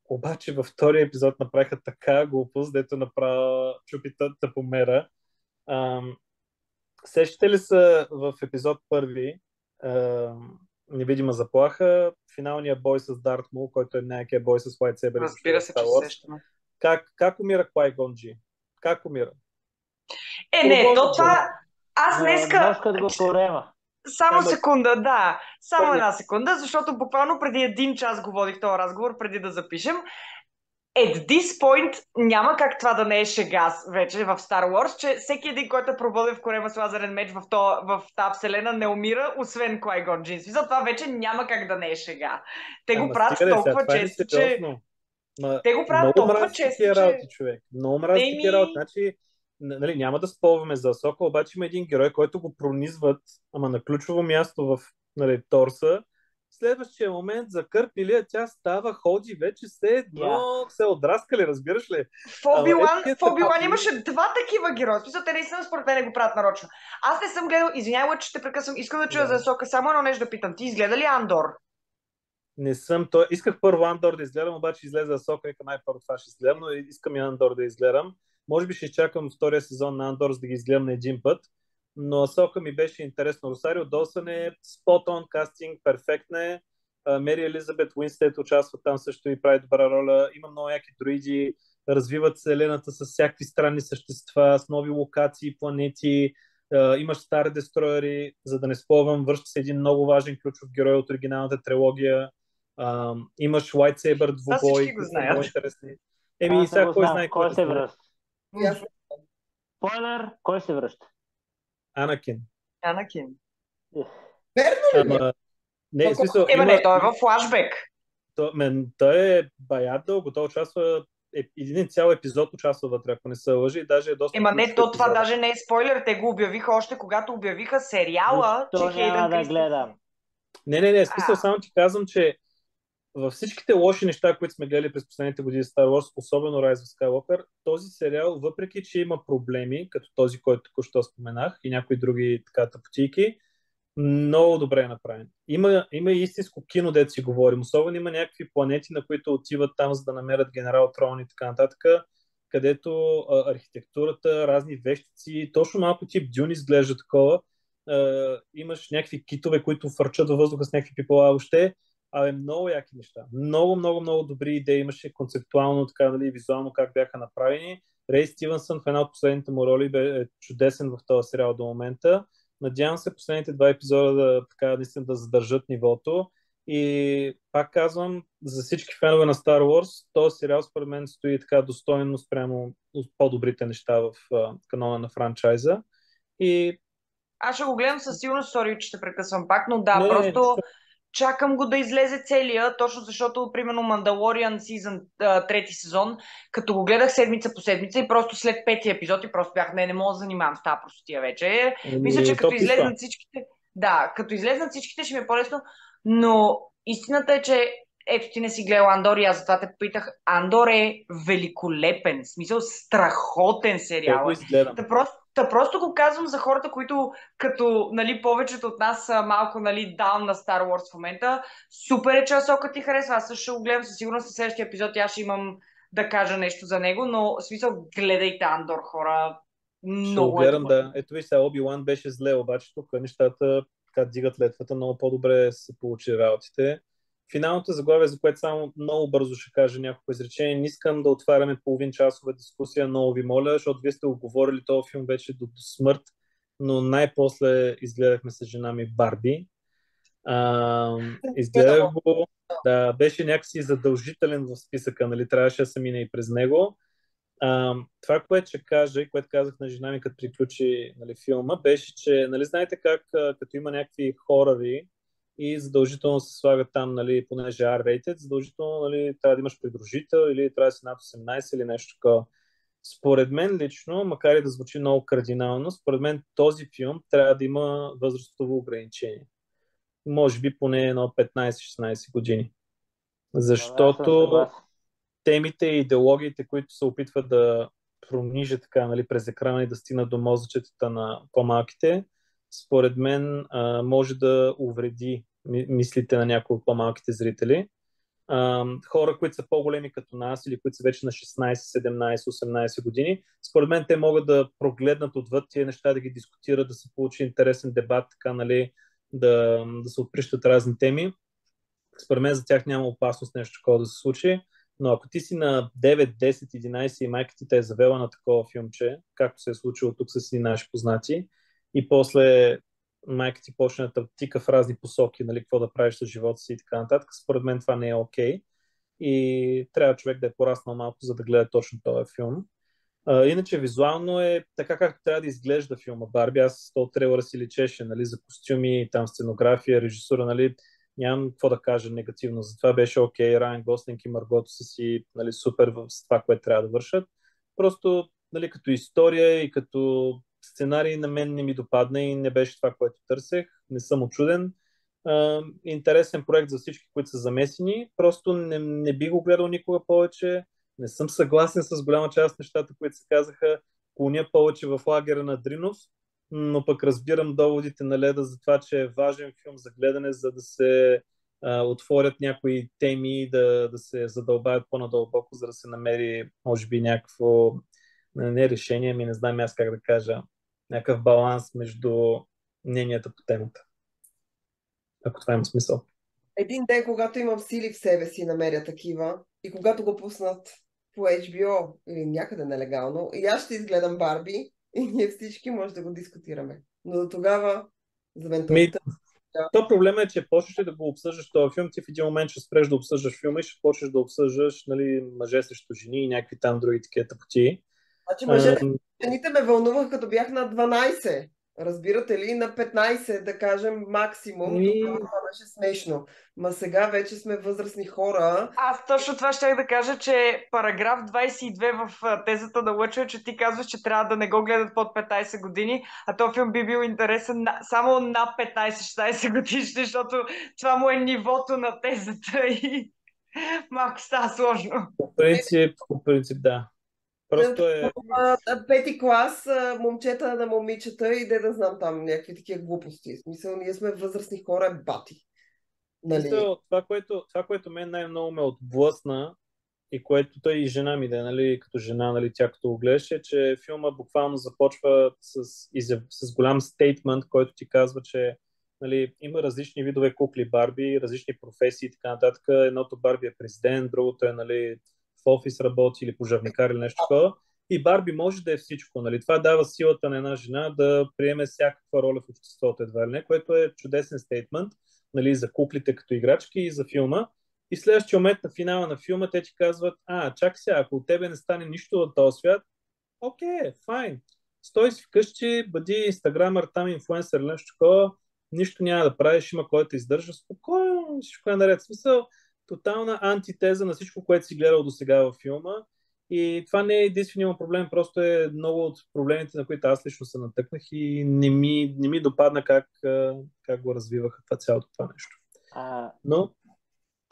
обаче във втория епизод направиха така глупост, дето направя чупитата по мера. Сещате ли са в епизод първи невидима заплаха, финалния бой с Дарт Мул, който е някакъв бой с Lightsaber? Разбира се, че сещаме. Как умира Qui-Gon Jinn? Как умира? Не, то това... Аз днеска... Носкат го корема. Само секунда, да. Само една секунда, защото буквално преди 1 час го водих този разговор, преди да запишем. At this point няма как това да не е шега вече в Star Wars, че всеки един, който е пробълен в корема с лазерен меч в тази вселена, не умира, освен Qui-Gon Jinn. Смисъл, това вече няма как да не е шега. Те го правят толкова често, че... Те го правят толкова често, че... Много мрази тия работи. Значи, нали, няма да спълваме за Асока, обаче има един герой, който го пронизват, ама на ключово място в торса. Следващия момент за Кърпилия, тя става, ходи вече се отраскали, разбираш ли? В Оби-Лан имаше 2 такива герои. Смисъл, те наистина според мен го правят нарочно. Аз не съм гледал, извинявай, че те прекъсвам, искам да чуя за Асока, само едно нещо да питам. Ти изгледа ли Андор? Не съм. Исках първо Андор да изгледам, обаче излезе Асока и най-първо това ще изгледам, но искам и Андор да изгледам. Може би ще изчакам втория сезон на Андор, за да ги изгледам на един път. Но Асока ми беше интересно. Росарио Долсън е спот-он кастинг, перфектна е. Мери Елизабет Уинстед участва там също и прави добра роля. Има много яки друиди, развиват вселената с всякакви странни същества, с нови локации, планети. Имаш стари дестройери, за да не спомням, връща се един много важен ключов герой от оригиналната трилогия. Имаш Lightsaber двубой, които са много интересни. Сега кой знае кой се връща? Спойлер, кой се връща? Анакин. Верно ли? Не, смисъл, той е в флашбек. Той е баят дълго, той участва един цял епизод участва вътре, ако не се лъжи, и даже е доста... Това даже не е спойлер, те го обявиха още когато обявиха сериала, че Хейдън Кристенсен... Не, смисъл, само ти казвам, че във всичките лоши неща, които сме гледали през последните години Star Wars, особено Rise of Skywalker, този сериал, въпреки че има проблеми, като този, който току-що споменах, и някои други така тъпотийки, много добре е направен. Има и истинско кино, дето си говорим. Особено има някакви планети, на които отиват там, за да намерят генерал Трон и така нататък, където архитектурата, разни вещици, точно малко тип Дюни изглежда такова. Имаш някакви китове, които фърчат във въздуха с някакви пипала. Въобще, много яки неща. Много добри идеи имаше концептуално, така, нали, визуално как бяха направени. Рей Стивенсън в една от последните му роли е чудесен в този сериал до момента. Надявам се последните 2 епизода наистина да задържат нивото. И пак казвам, за всички фенове на Star Wars, този сериал според мен стои така достойно спрямо по-добрите неща в канона на франчайза. И... Аз ще го гледам със сигурност, сори, че ще прекъсвам пак, но да, чакам го да излезе целия, точно защото, примерно, Mandalorian сезон, 3 сезон, като го гледах седмица по седмица и просто след 5 епизод и просто бях, не мога да занимавам с тази простотия вече. Мисля, че като излезнат всичките... Да, като излезнат всичките ще ми е по-лесно, но истината е, че ето ти не си гледал Андор и аз затова те попитах. Андор е великолепен, в смисъл страхотен сериал. Просто го казвам за хората, които като, нали, повечето от нас са малко, нали, даун на Star Wars в момента. Супер е, че Асока ти харесва. Аз също ще го гледам със сигурност на следващия епизод и аз ще имам да кажа нещо за него, но в смисъл гледайте Андор, хора. Много гледам, да. Ето виж сега, Оби-Лан беше зле, обаче тук нещата така дигат летвата, много по-добре се получи работите. Финалното заглавие, за което само много бързо ще кажа няколко изречения. Не искам да отваряме половин часова дискусия, много ви моля, защото вие сте оговорили този филм вече до смърт, но най-после изгледахме с жена ми Барби. Изгледах го, да, беше някакси задължителен в списъка, нали, трябваше да се мине и през него. Това, което ще кажа и което казах на жена ми, като приключи, нали, филма, беше, че, нали, знаете как, като има някакви хорари и задължително се слагат там, нали, понеже R-rated, задължително, нали, трябва да имаш придружител или трябва да си над 18 или нещо такова. Според мен лично, макар и да звучи много кардинално, според мен този филм трябва да има възрастово ограничение. Може би поне едно 15-16 години. Защото темите и идеологиите, които се опитват да пронижат така, нали, през екрана и да стигнат до мозъчетата на по-малките, според мен може да увреди мислите на някои от по-малките зрители. Хора, които са по-големи като нас или които са вече на 16, 17, 18 години, според мен те могат да прогледнат отвъд тия неща, да ги дискутират, да се получи интересен дебат, така, нали, да се отприщат разни теми. Според мен за тях няма опасност нещо такова да се случи, но ако ти си на 9, 10, 11 и майка ти те е завела на такова филмче, както се е случило тук с и наши познати, и после майка ти почне да тика в разни посоки, нали, какво да правиш с живота си и така нататък, според мен това не е окей. И трябва човек да е пораснал малко, за да гледа точно този филм. Иначе визуално е така, както трябва да изглежда филма Барби. Аз този трейлър си личеше, нали, за костюми, там сценография, режисура, нали, нямам какво да кажа негативно. Затова беше окей. Райан Гослинг и Маргото са си, нали, супер с това, което трябва да вършат. Просто, нали, като история и като сценарий на мен не ми допадна и не беше това, което търсех. Не съм очуден. Интересен проект за всички, които са замесени. Просто не би го гледал никога повече. Не съм съгласен с голяма част от нещата, които се казаха. Клоня повече в лагера на Дринов, но пък разбирам доводите на Леда за това, че е важен филм за гледане, за да се отворят някои теми и да се задълбаят по-надълбоко, за да се намери, може би, някакво не решение, не знам аз как да кажа, някакъв баланс между мненията по темата. Ако това има смисъл. Един ден, когато имам сили в себе си, намеря такива и когато го пуснат по HBO или някъде нелегално, и аз ще изгледам Барби и ние всички може да го дискутираме. Но до тогава, за мен то проблема е, че почнеш да го обсъждаш този филм, ти в един момент ще спреш да обсъждаш филма и ще почнеш да обсъждаш, нали, мъже срещу жени и някакви там други такива тъпоти. Значи жените ме вълнуваха като бях на 12. Разбирате ли? На 15, да кажем, максимум. Това беше смешно. Ма сега вече сме възрастни хора. Аз точно това щях да кажа, че параграф 22 в тезата на Лъчо е, че ти казваш, че трябва да не го гледат под 15 години, а този филм би бил интересен само на 15-16 годишни, защото това му е нивото на тезата и малко става сложно. По принцип, да. Просто е... Пети клас, момчета на момичета и да знам там някакви такива глупости. В смисъл, ние сме възрастни хора, бати. Нали? Това, което мен най-много ме отблъсна и което той и жена ми да е, нали, като жена, нали, тя като го гледаше, че филма буквално започва с голям стейтмент, който ти казва, че, нали, има различни видове кукли Барби, различни професии и така нататък. Едното Барби е президент, другото е, нали, в офис работи или пожарникар или нещо такова. И Барби може да е всичко. Нали. Това дава силата на една жена да приеме всякаква роля в обществото, едва ли не, което е чудесен стейтмент, нали, за куклите като играчки и за филма. И следващия момент на финала на филма те ти казват, чакай сега, ако от тебе не стане нищо от този свят, окей, файн. Стой си вкъщи, бъди инстаграмър, там инфлуенсър или нещо такова, нищо няма да правиш, има който издържа, спокойно, всичко е наред. Смисъл, тотална антитеза на всичко, което си гледал до сега във филма. И това не е единственият проблем, просто е много от проблемите, на които аз лично се натъкнах и не ми допадна как го развиваха цялото това нещо. Но,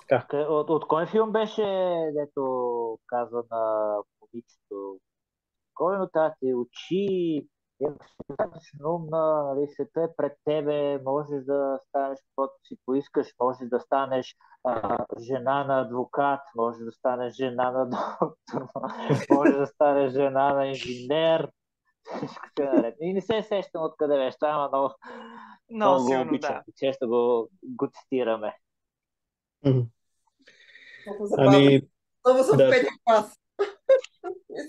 така. От кой филм беше, дето казва на момичето? Койно тази очи, достатъчно умна, нали, света е пред тебе, можеш да станеш каквото си поискаш, можеш да станеш жена на адвокат, можеш да станеш жена на доктор, можеш да станеш жена на инженер. И не се сещам откъде беше, това има много Много го силно, обичам. да. Често го цитираме. Мгм. Много забавно. Ами, Много съм в да, пети клас.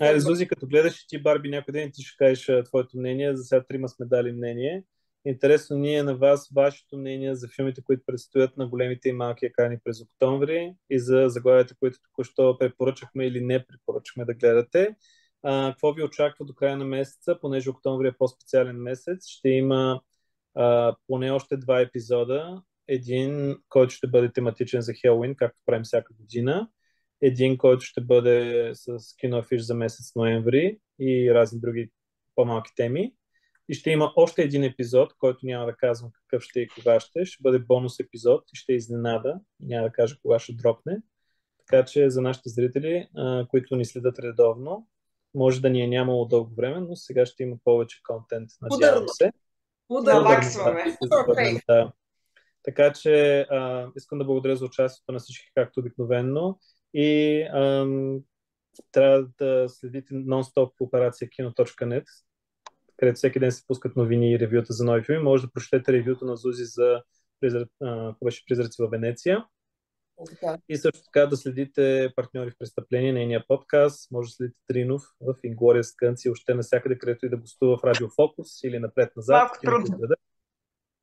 айде, Зузи, като гледаш и ти Барби някой ден, ти ще кажеш твоето мнение. За сега трима сме дали мнение. Интересно ни е на вас вашето мнение за филмите, които предстоят на големите и малки екрани през октомври и за заглавията, които току-що препоръчахме или не препоръчахме да гледате. Какво ви очаква до края на месеца, понеже октомври е по-специален месец? Ще има поне още 2 епизода. Един, който ще бъде тематичен за Хелуин, както правим всяка година. Един, който ще бъде с киноафиш за месец ноември и разни други по-малки теми. И ще има още един епизод, който няма да казвам какъв ще и кога ще. Ще бъде бонус епизод и ще изненада. Няма да кажа кога ще дропне. Така че за нашите зрители, които ни следят редовно, може да ни е нямало дълго време, но сега ще има повече контент, надявам Ударно. се. Ударно. Наваксваме. Да, ще се върнем, да. Така че искам да благодаря за участието на всички, както обикновенно. И трябва да следите нон-стоп по операция Kino.net, където всеки ден се пускат новини и ревюта за нови филми. Може да прочетете ревюто на Зузи за Призраци във Венеция. Така. И също така да следите партньори в престъпление, нейния подкаст. Може да следите Тринов в Inglourious Кънци, още навсякъде, където и да гостува в Радио Фокус или напред-назад. Малко трудно.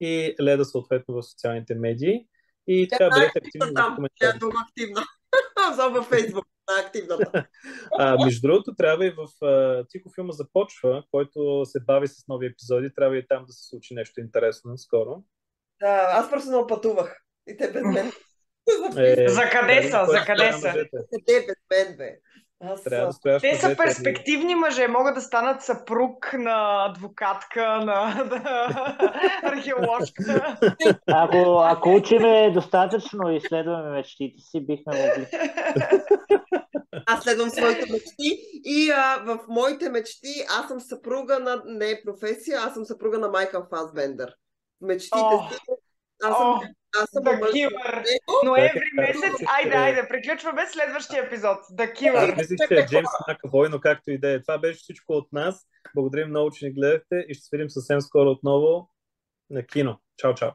И Леда съответно в социалните медии. И Тя така, е бъдете активна активни в там. Тя е коментарите. много активна. Само във Фейсбук. Активната. Между другото, трябва и в Тихо филма започва, който се бави с нови епизоди. Трябва и там да се случи нещо интересно скоро. Да, аз просто много пътувах. И те без мен. За къде са? За къде са? Те без мен, бе. Трябва да стояш Те са мъжете. перспективни мъже, могат да станат съпруг на адвокатка, на археоложка. Ако учиме достатъчно и следваме мечтите си, бихме могли. Аз следвам своите мечти и в моите мечти аз съм съпруга на... Не е професия, аз съм съпруга на Майкъл Фасбендър. Мечтите си... Аз съм The Killer. Ноември месец. Айде, приключваме следващия епизод. The Killer. Аз мислих, че е Джеймс Макавой, но както и да е. Това беше всичко от нас. Благодарим много, че ни гледахте и ще се видим съвсем скоро отново на кино. Чао, чао!